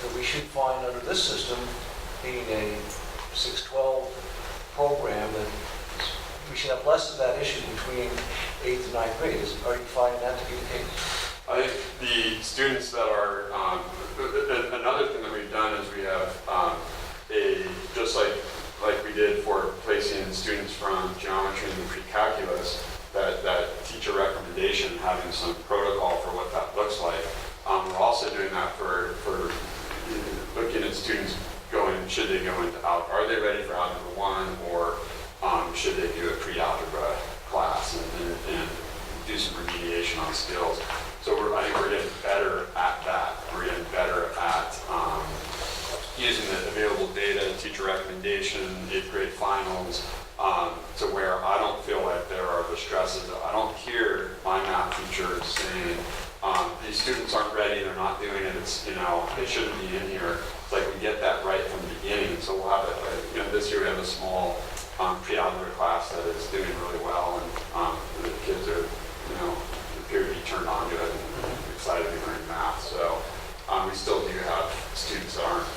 that we should find under this system, being a 6-12 program, that we should have less of that issue between 8th and 9th grade. Are you finding that to be the case? I think the students that are, another thing that we've done is we have just like we did for placing students from geometry and pre-calculus, that teacher recommendation, having some protocol for what that looks like. We're also doing that for looking at students should they go into algebra, are they ready for Algebra 1, or should they do a pre-algebra class and do some remediation on skills. So I think we're getting better at that. We're getting better at using the available data, teacher recommendation, 8th grade finals, to where I don't feel like there are the stresses. I don't hear my math teachers saying, these students aren't ready, they're not doing it, they shouldn't be in here. It's like we get that right from the beginning. So we'll have it, this year we have a small pre-algebra class that is doing really well, and the kids are, appear to be turned on to it and excited to learn math. So we still do have students that aren't,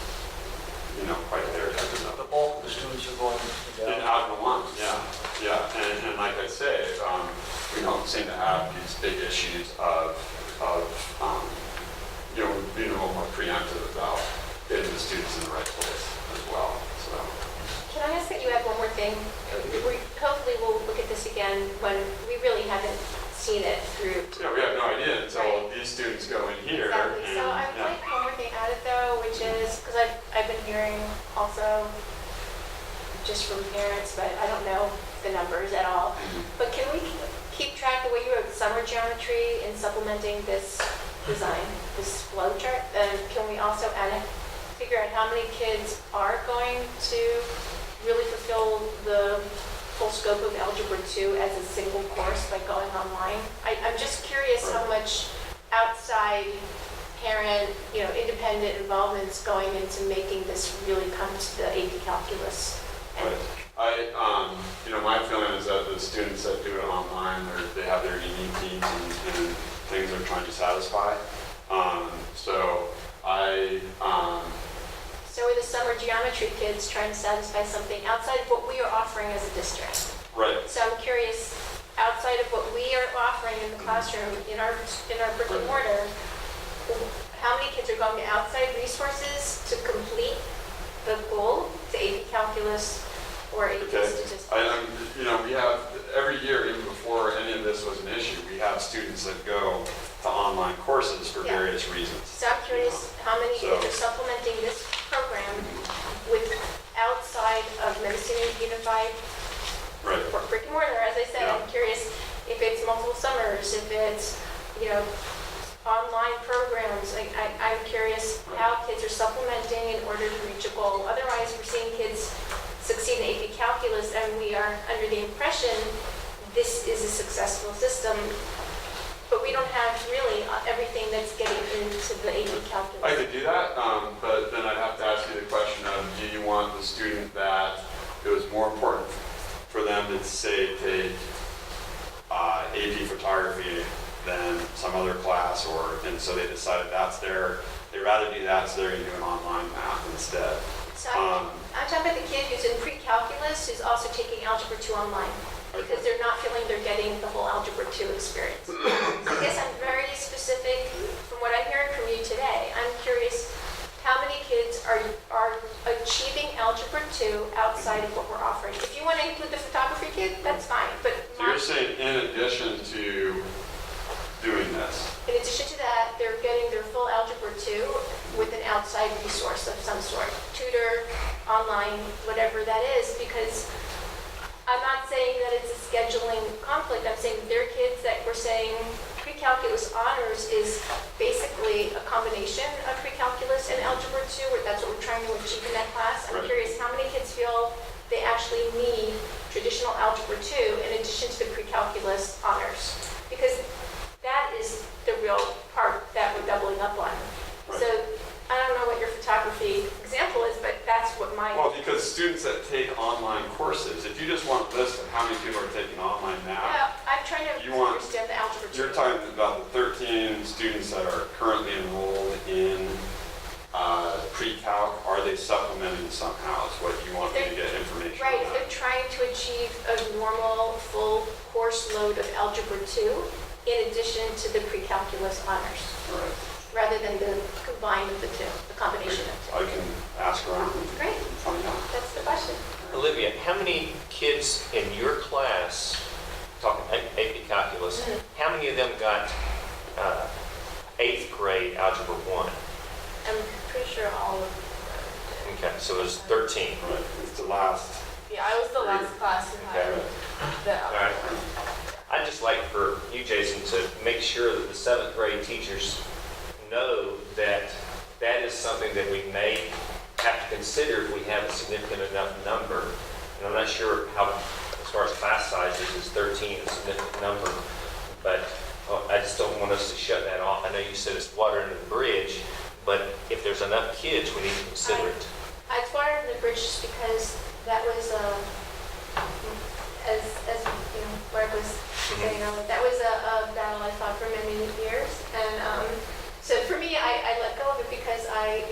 quite there yet. The bulk of the students are going In Algebra 1, yeah. And like I say, we don't seem to have these big issues of being a little more preemptive about getting the students in the right place as well. So. Can I ask that you add one more thing? Hopefully we'll look at this again when we really haven't seen it through. Yeah, we have no idea until these students go in here. Exactly. And, So I would like one more thing added though, which is, because I've been hearing also just from parents, but I don't know the numbers at all. But can we keep track the way you wrote summer geometry in supplementing this design, this flow chart? And can we also figure out how many kids are going to really fulfill the full scope of Algebra 2 as a single course by going online? I'm just curious how much outside parent, independent involvements going into making this really come to the AP Calculus. And My feeling is that the students that do it online, they have their unique needs and things they're trying to satisfy. So are the summer geometry kids trying to satisfy something outside of what we are offering as a district? Right. So I'm curious, outside of what we are offering in the classroom, in our brick and mortar, how many kids are going to outside resources to complete the goal to AP Calculus or AP Statistics? We have, every year, even before any of this was an issue, we have students that go to online courses for various reasons. So I'm curious how many kids are supplementing this program with outside of Mendocino Unified brick and mortar. As I said, I'm curious if it's multiple summers, if it's, online programs. I'm curious how kids are supplementing in order to reach a goal. Otherwise, we're seeing kids succeed in AP Calculus, and we are under the impression this is a successful system, but we don't have really everything that's getting into the AP Calculus. I could do that, but then I'd have to ask you the question of, do you want the student that it was more important for them to, say, take AP photography than some other class, and so they decided they'd rather do that, so they're going to do an online math instead. So I'm talking about the kid who's in pre-calculus who's also taking Algebra 2 online because they're not feeling they're getting the whole Algebra 2 experience. So I guess I'm very specific from what I'm hearing from you today. I'm curious how many kids are achieving Algebra 2 outside of what we're offering. If you want to include the photography kid, that's fine. But so you're saying in addition to doing this? In addition to that, they're getting their full Algebra 2 with an outside resource of some sort, tutor, online, whatever that is, because I'm not saying that it's a scheduling conflict. I'm saying there are kids that we're saying pre-calculus honors is basically a combination of pre-calculus and Algebra 2, where that's what we're trying to achieve in that class. I'm curious how many kids feel they actually need traditional Algebra 2 in addition to the pre-calculus honors, because that is the real part that we're doubling up on. So I don't know what your photography example is, but that's what my... Well, because students that take online courses, if you just want a list of how many people are taking online now, I'm trying to understand the Algebra 2. You're talking about the 13 students that are currently enrolled in pre-calc. Are they supplementing somehow is what you want me to get information Right, on. if they're trying to achieve a normal full course load of Algebra 2, in addition to the pre-calculus honors, rather than the combine of the two, the combination of two. I can ask around and find out. That's the question. Olivia, how many kids in your class, talking AP Calculus, how many of them got 8th grade Algebra 1? I'm pretty sure all of them. Okay, so it was 13. Right, it's the last. Yeah, I was the last class who had the All right. I'd just like for you, Jason, to make sure that the 7th grade teachers know that that is something that we may have to consider if we have a significant enough number. And I'm not sure how, as far as class sizes, is 13 a significant number, but I just don't want us to shut that off. I know you said it's water under the bridge, but if there's enough kids, we need to consider it. It's water under the bridge just because that was, as Mark was saying, that was a battle I fought for many years. And so for me, I let go of it because I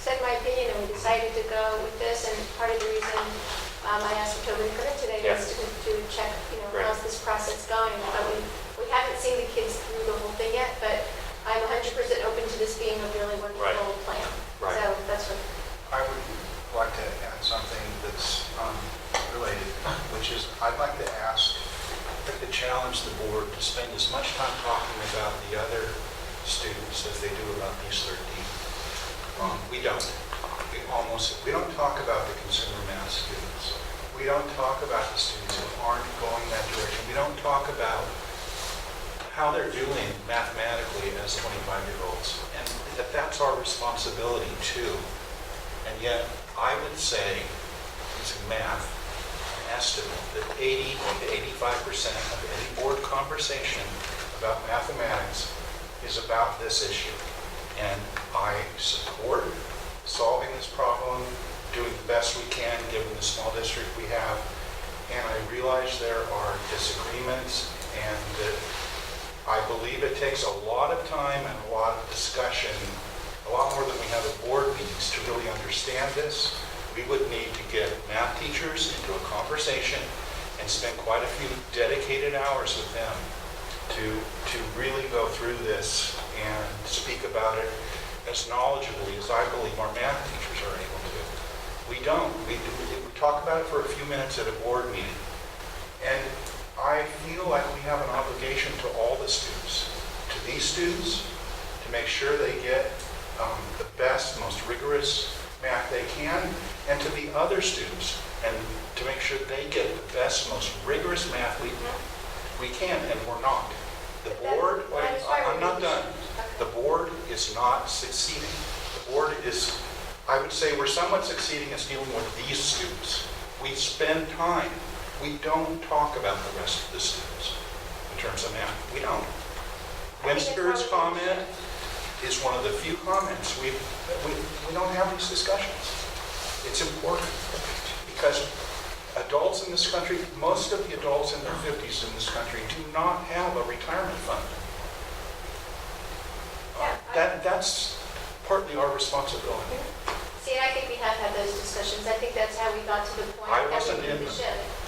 said my opinion and we decided to go with this. And part of the reason I asked for Toby to come in today was to check, how's this process going. We haven't seen the kids through the whole thing yet, but I'm 100% open to this being a really wonderful plan. Right. So that's what. I would like to add something that's related, which is I'd like to ask, to challenge the board to spend as much time talking about the other students as they do about these 13. We don't. We don't talk about the consumer math students. We don't talk about the students who aren't going that direction. We don't talk about how they're doing mathematically as 25-year-olds. And that's our responsibility too. And yet, I would say, using math, an estimate that 80 to 85% of any board conversation about mathematics is about this issue. And I support solving this problem, doing the best we can given the small district we have. And I realize there are disagreements and that I believe it takes a lot of time and a lot of discussion, a lot more than we have at board meetings to really understand this. We would need to get math teachers into a conversation and spend quite a few dedicated hours with them to really go through this and speak about it as knowledgeably as I believe our math teachers are able to. We don't. We talk about it for a few minutes at a board meeting. And I feel like we have an obligation to all the students, to these students, to make sure they get the best, most rigorous math they can, and to the other students, and to make sure they get the best, most rigorous math we can, and we're not. The board, I'm not done. The board is not succeeding. The board is, I would say we're somewhat succeeding in dealing with these students. We spend time. We don't talk about the rest of the students in terms of math. We don't. Winspirit's comment is one of the few comments. We don't have these discussions. It's important because adults in this country, most of the adults in their 50s in this country do not have a retirement fund. That's partly our responsibility. See, I think we have had those discussions. I think that's how we got to the point I that wasn't we in made the them. shift.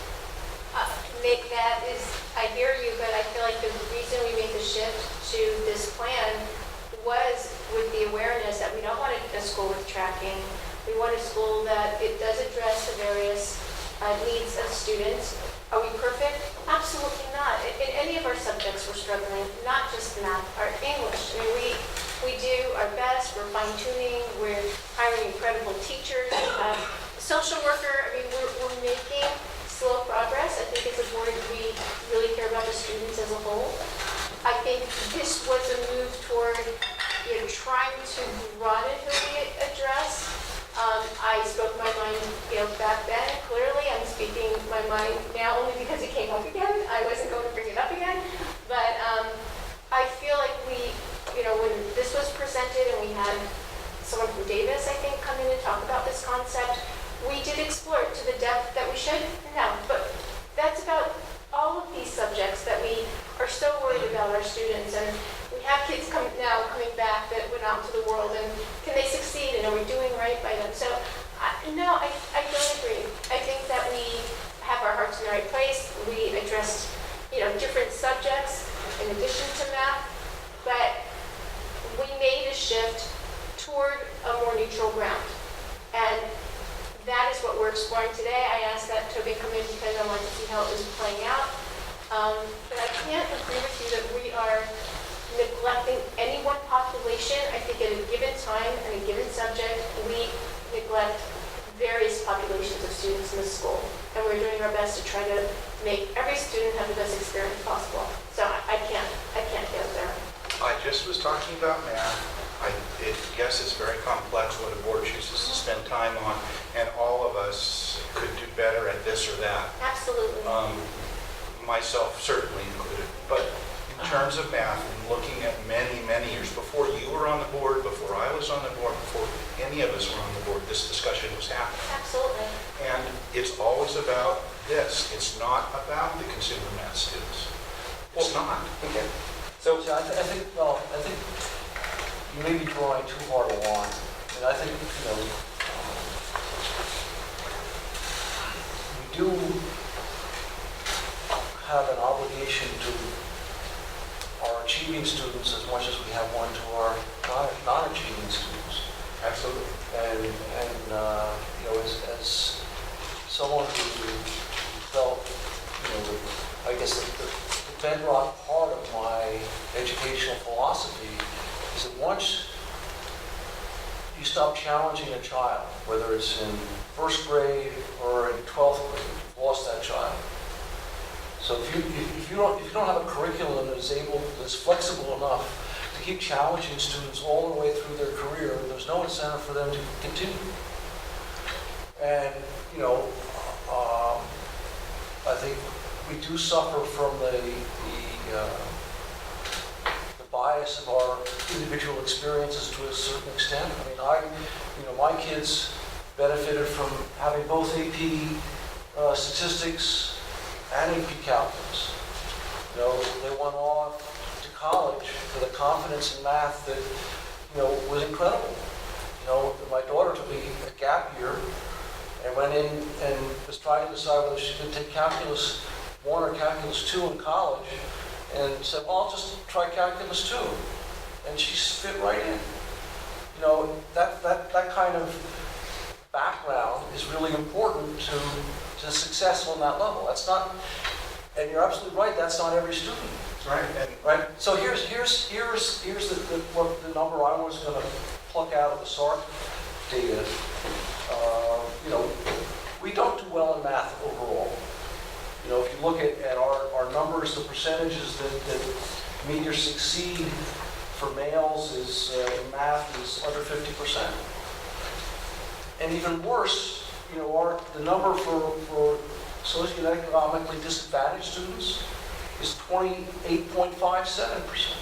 Make that is, I hear you, but I feel like the reason we made the shift to this plan was with the awareness that we don't want a school with tracking. We want a school that it does address the various needs of students. Are we perfect? Absolutely not. In any of our subjects we're struggling, not just math, our English. I mean, we do our best, we're fine-tuning, we're hiring incredible teachers, social worker. I mean, we're making slow progress. I think as a board we really care about the students as a whole. I think this was a move toward trying to broaden who we address. I spoke my mind back then. Clearly, I'm speaking my mind now only because it came up again. I wasn't going to bring it up again. But I feel like when this was presented and we had someone from Davis, I think, come in and talk about this concept, we did explore it to the depth that we should. No, but that's about all of these subjects that we are so worried about our students. And we have kids coming back that went out into the world, and can they succeed, and are we doing right by them? So no, I don't agree. I think that we have our hearts in the right place. We addressed different subjects in addition to math, but we made a shift toward a more neutral ground. And that is what we're exploring today. I asked that Toby come in because I wanted to see how it was playing out. But I can't agree with you that we are neglecting any one population. I think at a given time and a given subject, we neglect various populations of students in the school. And we're doing our best to try to make every student have the best experience possible. So I can't get there. I just was talking about math. I guess it's very complex what a board chooses to spend time on, and all of us could do better at this or that. Absolutely. Myself certainly included. But in terms of math, and looking at many, many years, before you were on the board, before I was on the board, before any of us were on the board, this discussion was happening. Absolutely. And it's always about this. It's not about the consumer math students. It's not. Okay. So, I think you may be drawing too hard a line. And I think, we do have an obligation to our achieving students as much as we have one to our non-achieving students. Absolutely. And as someone who felt, I guess the bedrock part of my educational philosophy is that once you stop challenging a child, whether it's in first grade or in 12th grade, you've lost that child. So if you don't have a curriculum that's flexible enough to keep challenging students all the way through their career, there's no incentive for them to continue. And I think we do suffer from the bias of our individual experiences to a certain extent. I mean, my kids benefited from having both AP statistics and AP calculus. You know, they went off to college with a confidence in math that, you know, was incredible. You know, my daughter took a gap year and went in and was trying to decide whether she could take Calculus 1 or Calculus 2 in college, and said, well, I'll just try Calculus 2. And she fit right in. You know, that kind of background is really important to success on that level. That's not, and you're absolutely right, that's not every student. Right. Right? So here's the number I was going to pluck out of the SARC data. You know, we don't do well in math overall. You know, if you look at our numbers, the percentages that meet or succeed for males is in math is under 50%. And even worse, you know, the number for socioeconomically disadvantaged students is 28.57%.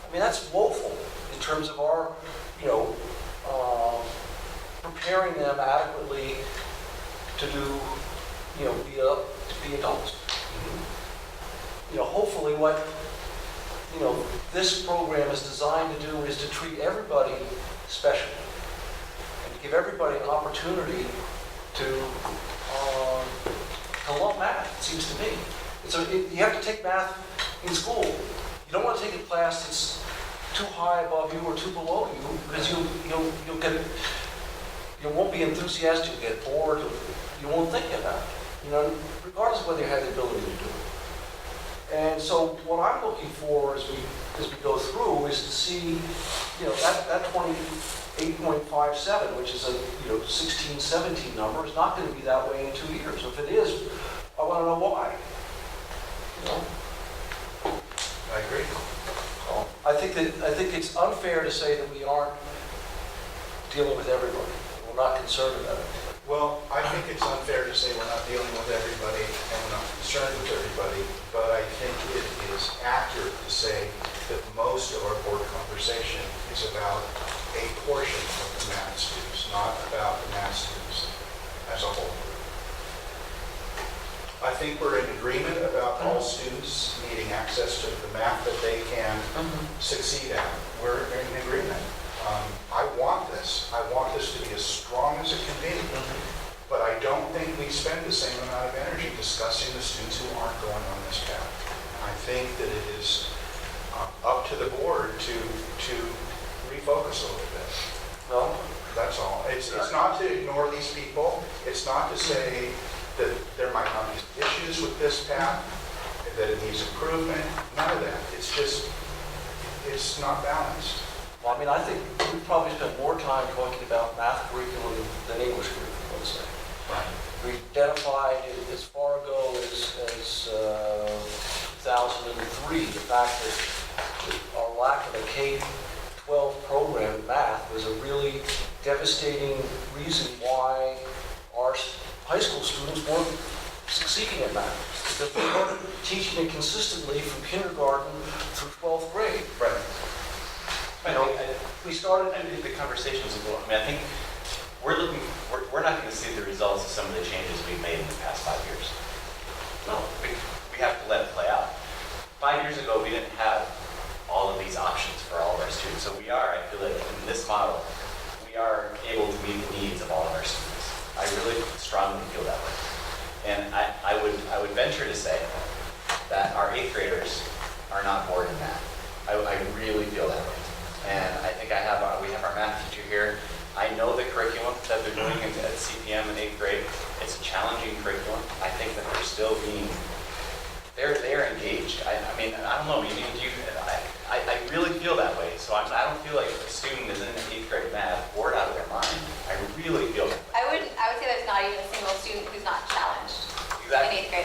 I mean, that's woeful in terms of our, you know, preparing them adequately to do, you know, be adults. You know, hopefully what, you know, this program is designed to do is to treat everybody special and to give everybody an opportunity to love math, it seems to me. You have to take math in school. You don't want to take a class that's too high above you or too below you, because you won't be enthusiastic, you'll get bored, you won't think about it, you know, regardless of whether you have the ability to do it. And so what I'm looking for as we go through is to see, you know, that 28.57, which is a, you know, 16, 17 number, is not going to be that way in 2 years. If it is, I want to know why. You know? I agree. I think it's unfair to say that we aren't dealing with everybody. We're not concerned about it. Well, I think it's unfair to say we're not dealing with everybody and we're not concerned with everybody, but I think it is accurate to say that most of our board conversation is about a portion of the math students, not about the math students as a whole. I think we're in agreement about all students needing access to the math that they can succeed at. We're in agreement. I want this. I want this to be as strong as it can be. But I don't think we spend the same amount of energy discussing the students who aren't going on this path. I think that it is up to the board to refocus a little bit. No? That's all. It's not to ignore these people. It's not to say that there might not be issues with this path, that it needs improvement. None of that. It's just, it's not balanced. Well, I mean, I think we probably spent more time talking about math curriculum than English curriculum, let's say. Right. We identified as far ago as 2003 the fact that our lack of a K-12 program in math was a really devastating reason why our high school students weren't succeeding in math, because we weren't teaching it consistently from kindergarten through 12th grade. Right. You know, we started, I think the conversation was a little, I think we're not going to see the results of some of the changes we've made in the past 5 years. No, we have to let it play out. 5 years ago, we didn't have all of these options for all of our students. So we are, I feel like in this model, we are able to meet the needs of all of our students. I really strongly feel that way. And I would venture to say that our 8th graders are not bored in math. I really feel that way. And I think we have our math teacher here. I know the curriculum that they're doing at CPM in 8th grade. It's a challenging curriculum. I think that they're still they're engaged. I mean, I don't know, I really feel that way. So I don't feel like a student is in 8th grade math bored out of their mind. I really feel that way. I would say there's not even a single student who's not challenged Exactly. in 8th grade.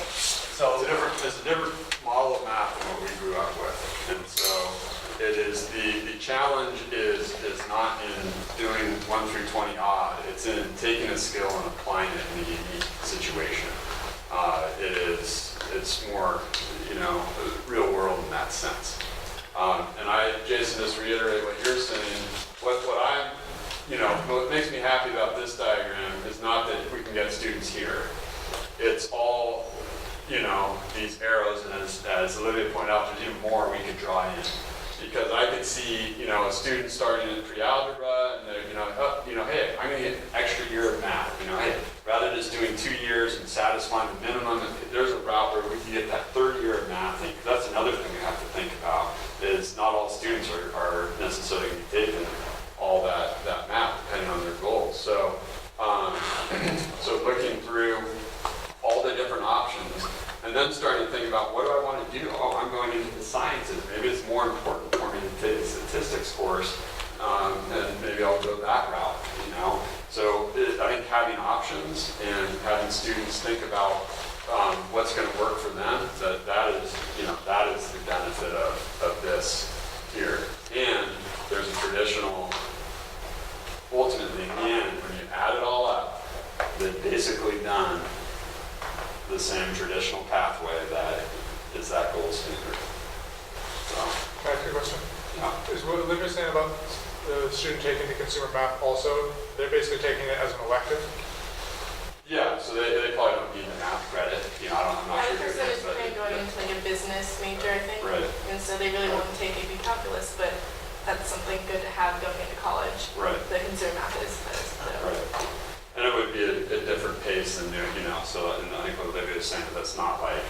So it's a different model of math than what we grew up with. And so it is, the challenge is not in doing 1 through 20 odd, it's in taking a skill and applying it in a unique situation. It's more, you know, real world in that sense. And Jason, just reiterate what you're saying. What makes me happy about this diagram is not that we can get students here. It's all, these arrows, and as Olivia pointed out, there's even more we could draw in. Because I could see, a student starting in pre-algebra, and they're, hey, I'm gonna get an extra year of math. Hey, rather than just doing 2 years and satisfying the minimum, there's a route where we can get that third year of math thing. That's another thing we have to think about, is not all students are necessarily going to be taking all that math, depending on their goals. So, so looking through all the different options, and then starting to think about, what do I want to do? Oh, I'm going into the sciences. Maybe it's more important for me to take a statistics course, and maybe I'll go that route, So I think having options and having students think about what's going to work for them, that is the benefit of this here. And there's a traditional, ultimately, in the end, when you add it all up, they've basically done the same traditional pathway that is that gold standard. So, Can I ask you a question? yeah. Is what Olivia saying about the student taking the consumer math also, they're basically taking it as an elective? Yeah, so they probably don't need the math credit. I'm not Yeah, the sure. person is kind of going into like a business major, I think. Right. And so they really want to take AP calculus, but that's something good to have going into college. Right. The consumer math is. Right. And it would be a different pace than so and I think what Olivia is saying, that's not like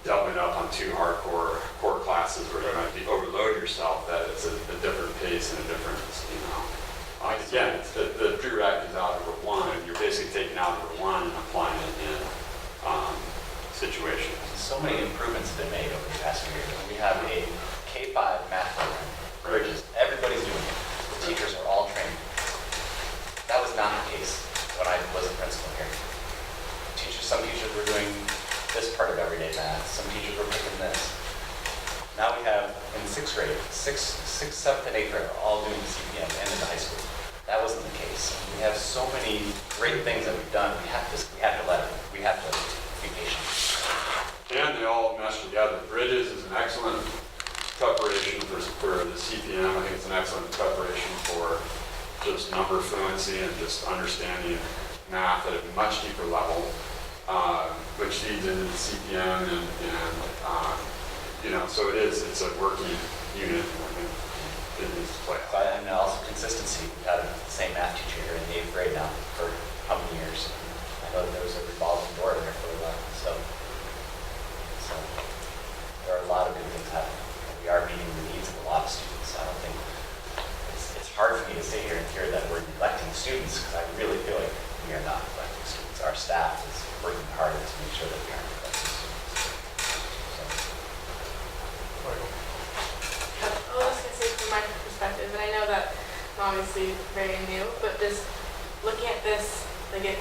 doubling up on 2 hardcore core classes where you might overload yourself, that it's a different pace and a different, again, it's the prereq is algebra 1, and you're basically taking algebra 1 and applying it in situations. So many improvements have been made over the past few years. We have a K-5 math program, which is everybody's doing it. The teachers are all trained. That was not the case when I was a principal here. Some teachers were doing this part of everyday math. Some teachers were picking this. Now we have in 6th grade, 6th, 7th, and 8th grade are all doing the CPM and in the high school. That wasn't the case. We have so many great things that we've done. We have to be patient. And they all mesh together. Bridges is an excellent preparation for the CPM. I think it's an excellent preparation for just number fluency and just understanding math at a much deeper level, which feeds into the CPM and so it's a working unit, and I think it needs to play out. And also consistency. We've had the same math teacher here in the 8th grade now for how many years? I know that there was a revolving door there for a while. So there are a lot of good things happening. We are meeting the needs of a lot of students. I don't think it's hard for me to sit here and hear that we're neglecting students, because I really feel like we are not neglecting students. Our staff is working harder to make sure that we aren't neglecting students. I was going to say from my perspective, and I know that I'm obviously very new, but just looking at this, it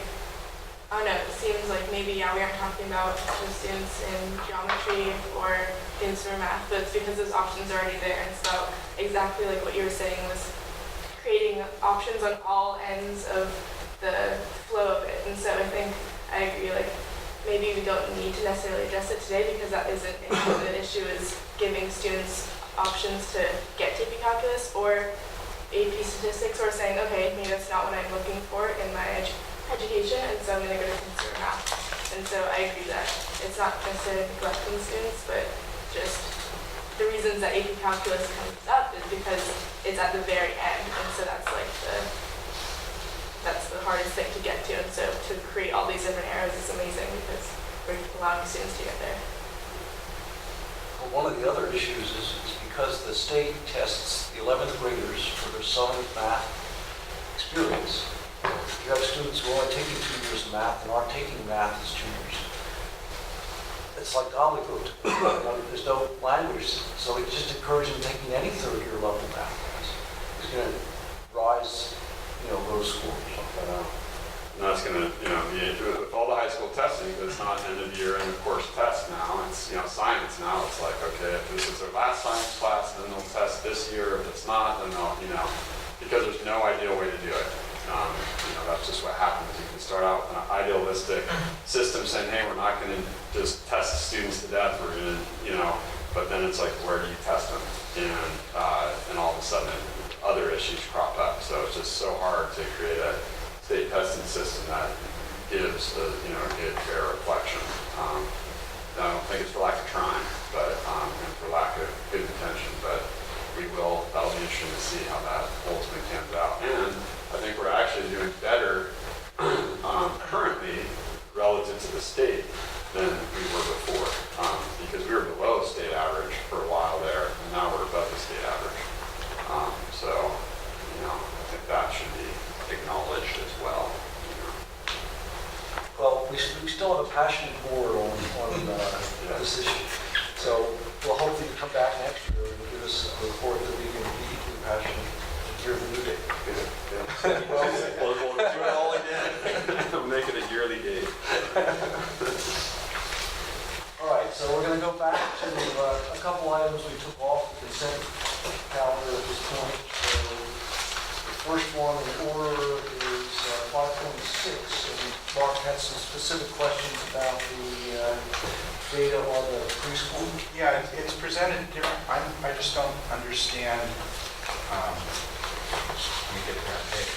seems like maybe, we aren't talking about the students in geometry or consumer math, but it's because those options are already there. And it's about exactly like what you were saying, was creating options on all ends of the flow of it. And so I think I agree, maybe we don't need to necessarily address it today, because that isn't an issue. The issue is giving students options to get AP calculus or AP statistics, or saying, okay, maybe that's not what I'm looking for in my education, and so I'm going to go to consumer math. And so I agree that it's not necessarily neglecting students, but just the reasons that AP calculus comes up is because it's at the very end, and so that's the hardest thing to get to. And so to create all these different arrows is amazing, because we're allowing students to get there. Well, one of the other issues is because the state tests the 11th graders for their summer math experience. You have students who are only taking 2 years of math and aren't taking math as juniors. It's like gobbledygook. There's no language, so it's just encouraging taking any third-year level math class. It's going to rise, those scores. And that's going to, with all the high school testing, it's not end of year end of course test now. It's, science now. It's like, okay, if this is their last science class, then they'll test this year. If it's not, then they'll, because there's no ideal way to do it. That's just what happens. You can start out with an idealistic system saying, hey, we're not going to just test the students to death. We're going to, but then it's like, where do you test them? and all of a sudden other issues crop up. So it's just so hard to create a state testing system that gives a good, fair reflection. I don't think it's for lack of trying, but and for lack of good intention, but that'll be interesting to see how that ultimately pans out. And I think we're actually doing better currently relative to the state than we were before, because we were below state average for a while there, and now we're above the state average. So, I think that should be acknowledged as well. Well, we still have a passionate board on this issue. So we'll hopefully come back next year and give us a report that we can be equally passionate and hear the new day. We'll do it all again. We'll make it a yearly date. All right, so we're going to go back to a couple items we took off the consent calendar at this point. So the first one in order is 5.6, and Mark had some specific questions about the data on the preschool. Yeah, it's presented different. I just don't understand. Let me get that page.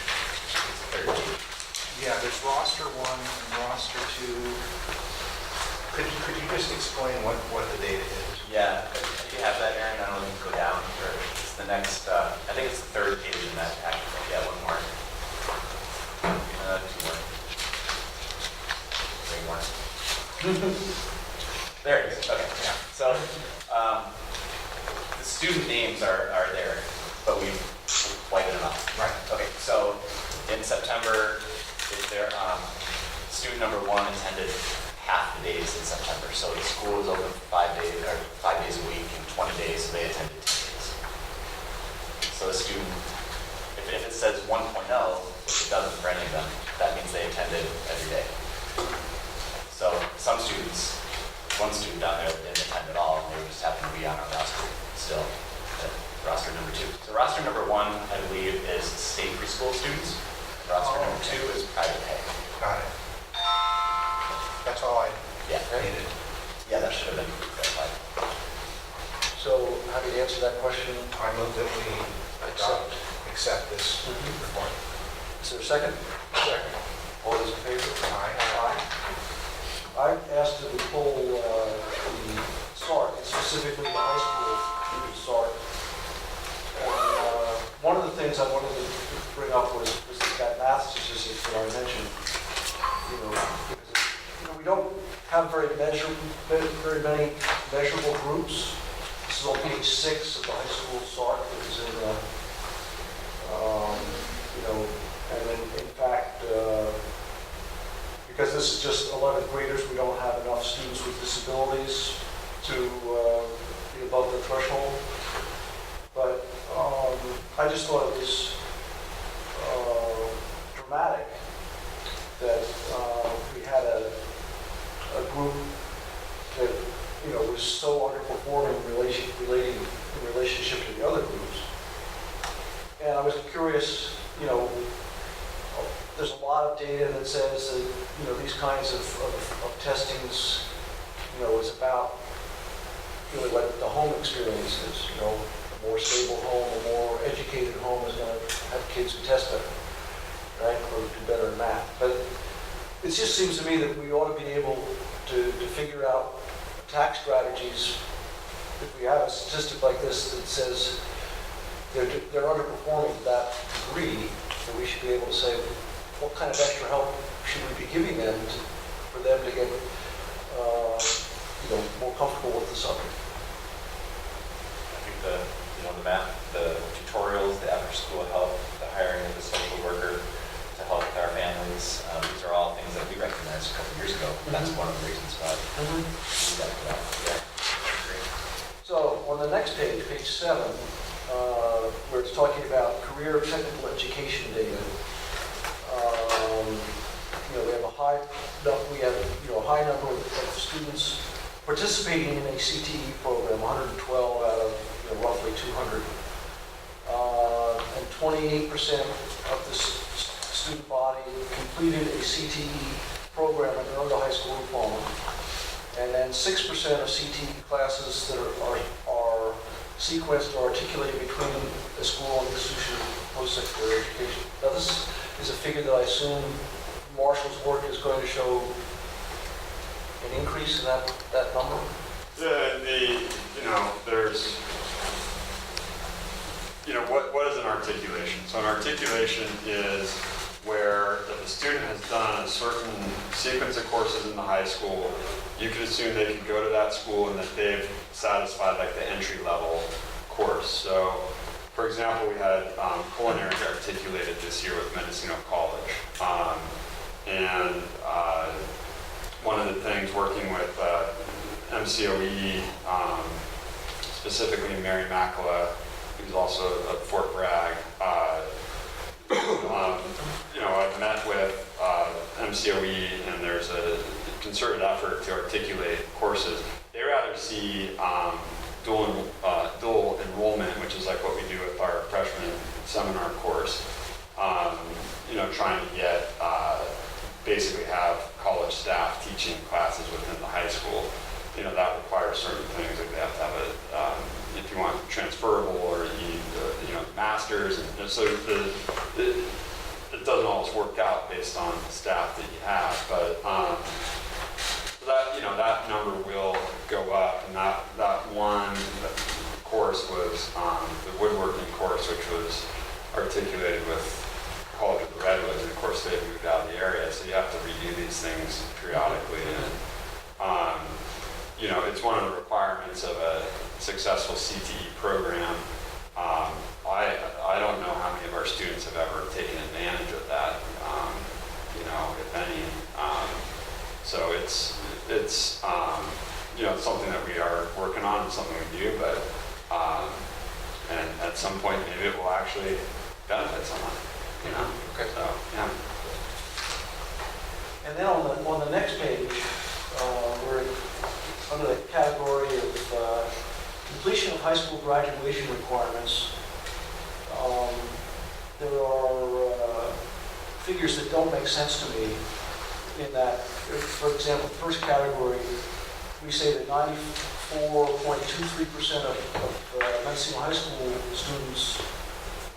Yeah, there's roster 1 and roster 2. Could you just explain what the data is? Yeah, if you have that, Aaron, I don't know if you can go down, or it's the next, I think it's the third page in that packet. Yeah, one more. 2 more. 3 more. There it is, okay. Yeah. So, the student names are there, but we've whited them out. Right. Okay, so in September, student number 1 attended half the days in September. So the school is open 5 days a week, and 20 days, so they attended 10 days. So the student, if it says 1.0, which it doesn't for any of them, that means they attended every day. So some students, one student down there didn't attend at all, and they just happened to be on our roster still, roster number 2. So roster number 1, I believe, is state preschool students. Roster number 2 is private pay. Got it. That's all I needed. Yeah, that should have been clarified. So happy to answer that question. I move that we accept this report. Is there a second? Second. All those in favor? Aye. I asked to pull the SART, specifically the high school SART. And one of the things I wanted to bring up was that math statistic that I mentioned. Because we don't have very many measurable groups. This is on page 6 of the high school SART, which is in and in fact, because this is just 11th graders, we don't have enough students with disabilities to be above the threshold. But I just thought it was dramatic that we had a group that was so underperforming in relationship to the other groups. And I was curious, there's a lot of data that says that these kinds of testings, is about really what the home experience is. A more stable home, a more educated home is going to have kids who test better, right, or do better in math. But it just seems to me that we ought to be able to figure out tax strategies. If we have a statistic like this that says they're underperforming to that degree, then we should be able to say what kind of extra help should we be giving them for them to get more comfortable with the subject. I think the math, the tutorials, the after-school help, the hiring of the social worker to help with our families, these are all things that we recognized a couple years ago. That's one of the reasons why we got to that. Yeah. Great. So on the next page, page 7, where it's talking about career technical education data, we have a high number of students participating in a CTE program, 112 out of roughly 200. And 28% of the student body completed a CTE program at their high school diploma. And then 6% of CTE classes that are sequenced or articulated between the school and the institution of post-secondary education. Now, this is a figure that I assume Marshall's work is going to show an increase in that number? There's, what is an articulation? So an articulation is where if a student has done a certain sequence of courses in the high school, you could assume they could go to that school and that they've satisfied like the entry level course. So, for example, we had culinary articulated this year with Mendocino College. One of the things working with MCOE, specifically Mary Makala, who's also at Fort Bragg, I've met with MCOE and there's a concerted effort to articulate courses. They rather see dual enrollment, which is like what we do with our freshman seminar course, trying to get, basically have college staff teaching classes within the high school. That requires certain things, like they have to have a, if you want transferable or you need, masters, and so it doesn't always work out based on the staff that you have, but that number will go up, and that one course was the woodworking course, which was articulated with College of the Redwoods, and of course they've moved out of the area, so you have to redo these things periodically, and it's one of the requirements of a successful CTE program. I don't know how many of our students have ever taken advantage of that, if any. So it's something that we are working on, it's something we do, but and at some point maybe it will actually benefit someone. Okay. So, yeah. And then on the next page, we're under the category of completion of high school graduation requirements. There are figures that don't make sense to me in that, for example, the first category, we say that 94.23% of Mendocino High School students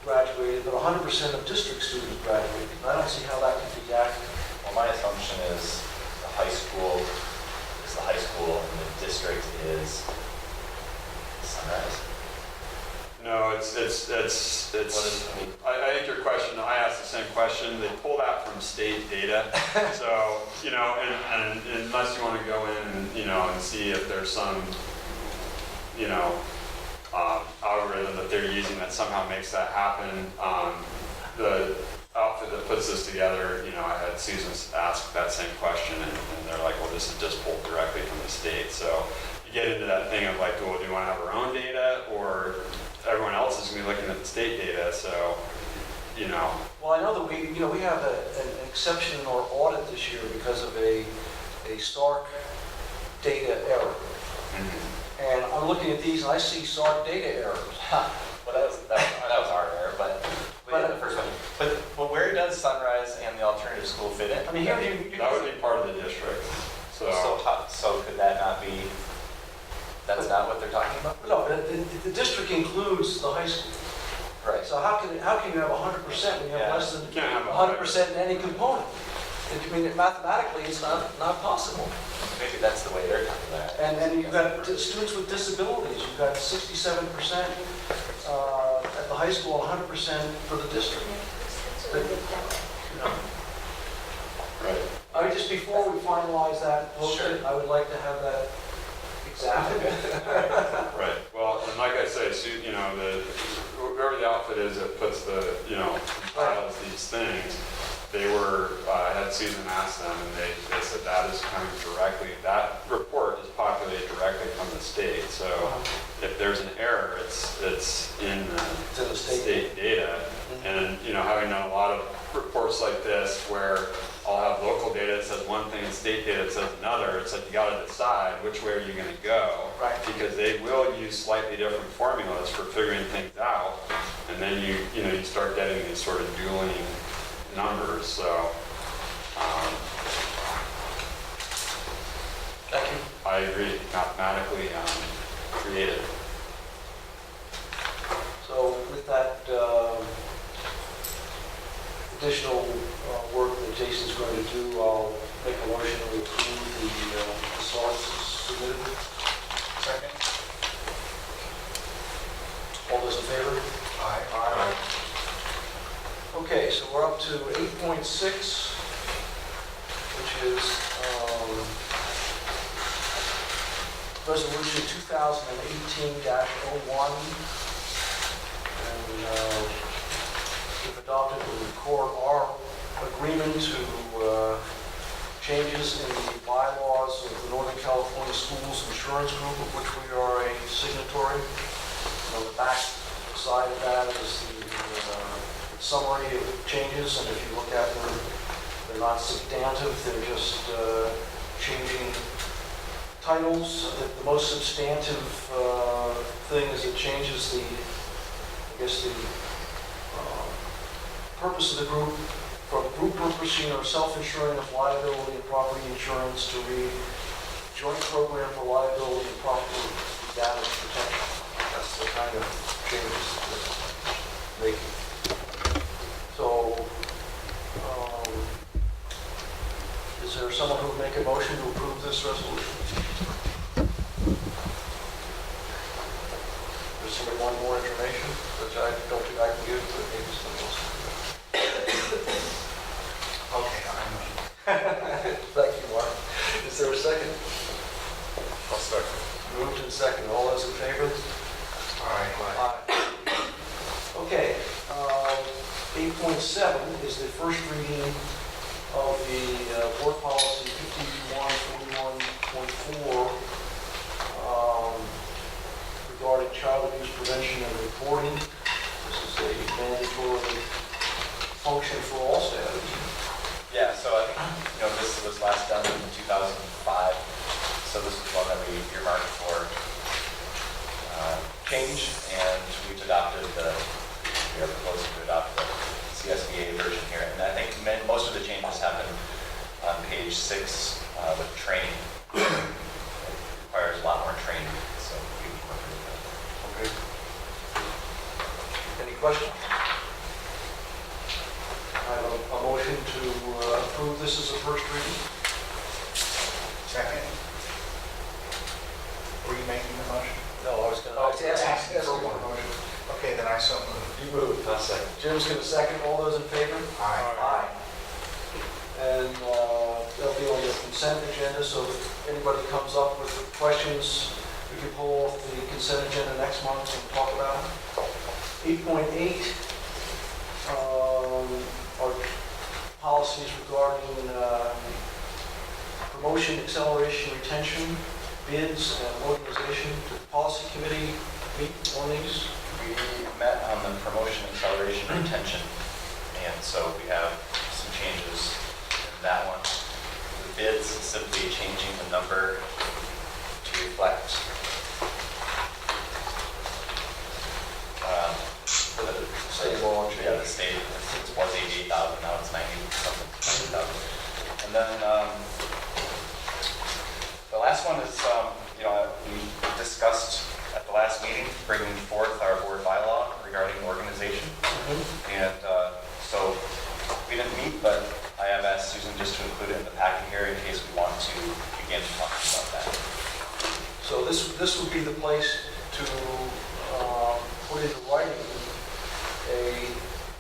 graduated, but 100% of district students graduated. I don't see how that can be accurate. Well, my assumption is the high school is the high school and the district is Sunrise. No, it's. What is it? I think your question. I asked the same question. They pull that from state data, so and unless you want to go in and and see if there's some algorithm that they're using that somehow makes that happen. The outfit that puts this together, I had Susan ask that same question, and they're like, well, this is just pulled directly from the state. So you get into that thing of like, well, do you want to have our own data, or everyone else is going to be looking at the state data? So, Well, I know that we have an exception in our audit this year because of a SARC data error. Mm-hmm. And I'm looking at these and I see SARC data errors. Well, that was our error, but we did the first one. But where does Sunrise and the alternative school fit in? I mean, here that would be part of the district. So could that not be? That's not what they're talking about. No, the district includes the high school. Right. So how can you have 100% when you have less than you can't have 100% in any component? I mean, mathematically, it's not possible. Maybe that's the way they're talking about it. And then you've got students with disabilities. You've got 67% at the high school, 100% for the district. Right. I mean, just before we finalize that posted, I would like to have that examined. Right. Well, and like I say, whoever the outfit is that puts the, compiles these things, they were, I had Susan ask them, and they said that is coming directly, that report is populated directly from the state. So if there's an error, it's in the state data. And, having done a lot of reports like this where I'll have local data that says one thing and state data that says another, it's like you got to decide which way are you going to go. Right. Because they will use slightly different formulas for figuring things out. And then you start getting these sort of dueling numbers. So Thank you. I agree, mathematically creative. additional work that Jason's going to do, I'll make a motion to approve the SARs submitted. Second? All those in favor? Aye. Okay, so we're up to 8.6, which is Resolution 2018-01. And we've adopted and record our agreement to changes in the bylaws of the Northern California Schools Insurance Group, of which we are a signatory. On the back side of that is the summary of changes, and if you look at them, they're not substantive, they're just changing titles. The most substantive thing is it changes the purpose of the group from group purchasing or self-insuring of liability and property insurance to read joint program for liability and property damage protection. That's the kind of changes that they're making. So, is there someone who would make a motion to approve this resolution? Does somebody want more information, which I don't think I can give, but maybe somebody else can. Okay, I'm, Thank you, Mark. Is there a second? I'll second. Moved and second. All those in favor? Aye. Okay, 8.7 is the first reading of the board policy 5141.4 regarding child abuse prevention and reporting. This is a mandatory function for all staff. Yeah, so I think, this was last done in 2005, so this is one that we earmarked for change, and we've adopted we are proposing to adopt the CSBA version here, and I think most of the changes happen on page 6 with training. It requires a lot more training, so we incorporated that. Okay. Any questions? I have a motion to approve this as a first reading. Second? Were you making the motion? No, I was going to ask for one motion. Okay, then I so move. You moved. I'll second. Jim's going to second. All those in favor? Aye. And they'll be on the consent agenda, so if anybody comes up with questions, we can pull off the consent agenda next month and talk about it. 8.8 are policies regarding promotion, acceleration, retention, bids, and organization. Did the policy committee meet on these? We met on the promotion, acceleration, retention, and so we have some changes in that one. The bids is simply changing the number to reflect the State law change. Yeah, the state, it was 88,000, now it's 90,000. And then the last one is, we discussed at the last meeting bringing forth our board bylaw regarding organization. And so we didn't meet, but I have asked Susan just to include it in the packet here in case we want to begin talking about that. So this would be the place to put into writing a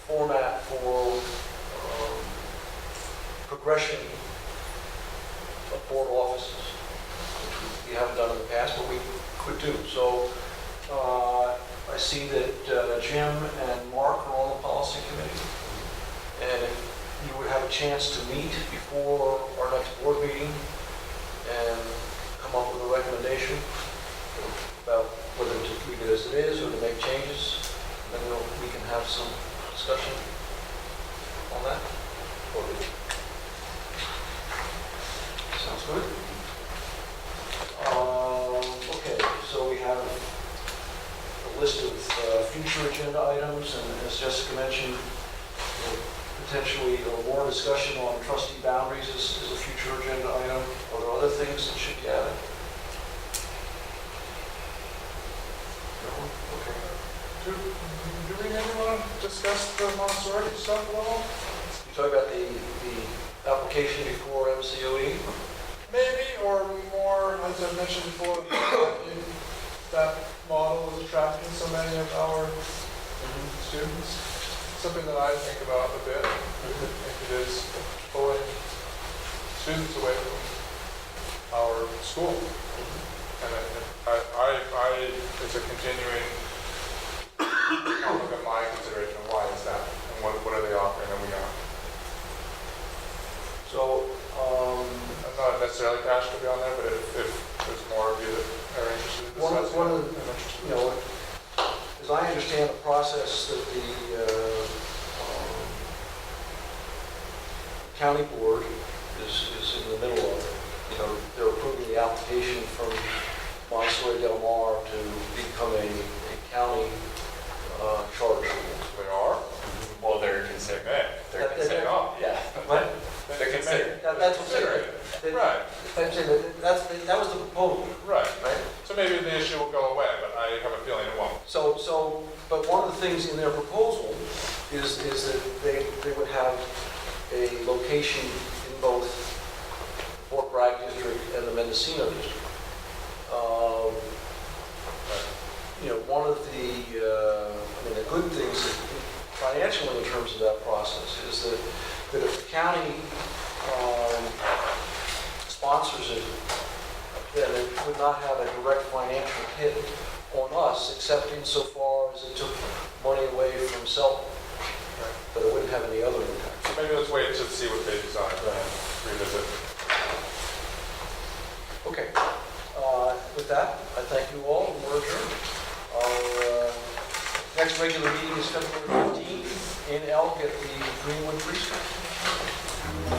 format for progression of board offices, which we haven't done in the past, but we could do. So I see that Jim and Mark are on the policy committee, and if you would have a chance to meet before our next board meeting and come up with a recommendation about whether to leave it as it is or to make changes, then we can have some discussion on that. Sounds good. Okay, so we have a list of future agenda items, and as Jessica mentioned, potentially more discussion on trustee boundaries is a future agenda item. Are there other things that should be added? No? Okay. Do we maybe want to discuss the Montessori stuff a little? talking about the application before MCOE? Maybe, or more, as I mentioned before, that model is attracting so many of our students. Something that I think about a bit. I think it is pulling students away from our school. And it's a continuing topic of my consideration of why is that, and what are they offering that we aren't. So, I'm not necessarily passionate to be on there, but if there's more of you that are interested in discussing, one of the, I'm interested. you know, as I understand the process that the county board is in the middle of, you know, they're approving the application from Montessori Del Mar to become a county charter school. They are? Well, they're considered. They're That- considered. Oh, Yeah. What? They're considered. That's what's Consider it. Right, I'm saying that was the proposal, right. right? So maybe the issue will go away, but I have a feeling it won't. But one of the things in their proposal is that they would have a location in both Fort Bragg district and the Mendocino district. You know, one of the good things financially in terms of that process is that if the county sponsors it, then it would not have a direct financial hit on us, except insofar as it took money away from Selton. But it wouldn't have any other impact. So maybe let's wait to see what they decide and revisit. Okay. With that, I thank you all, and we're adjourned. Our next regular meeting is February 15th in Elk at the Greenwood Pre-School.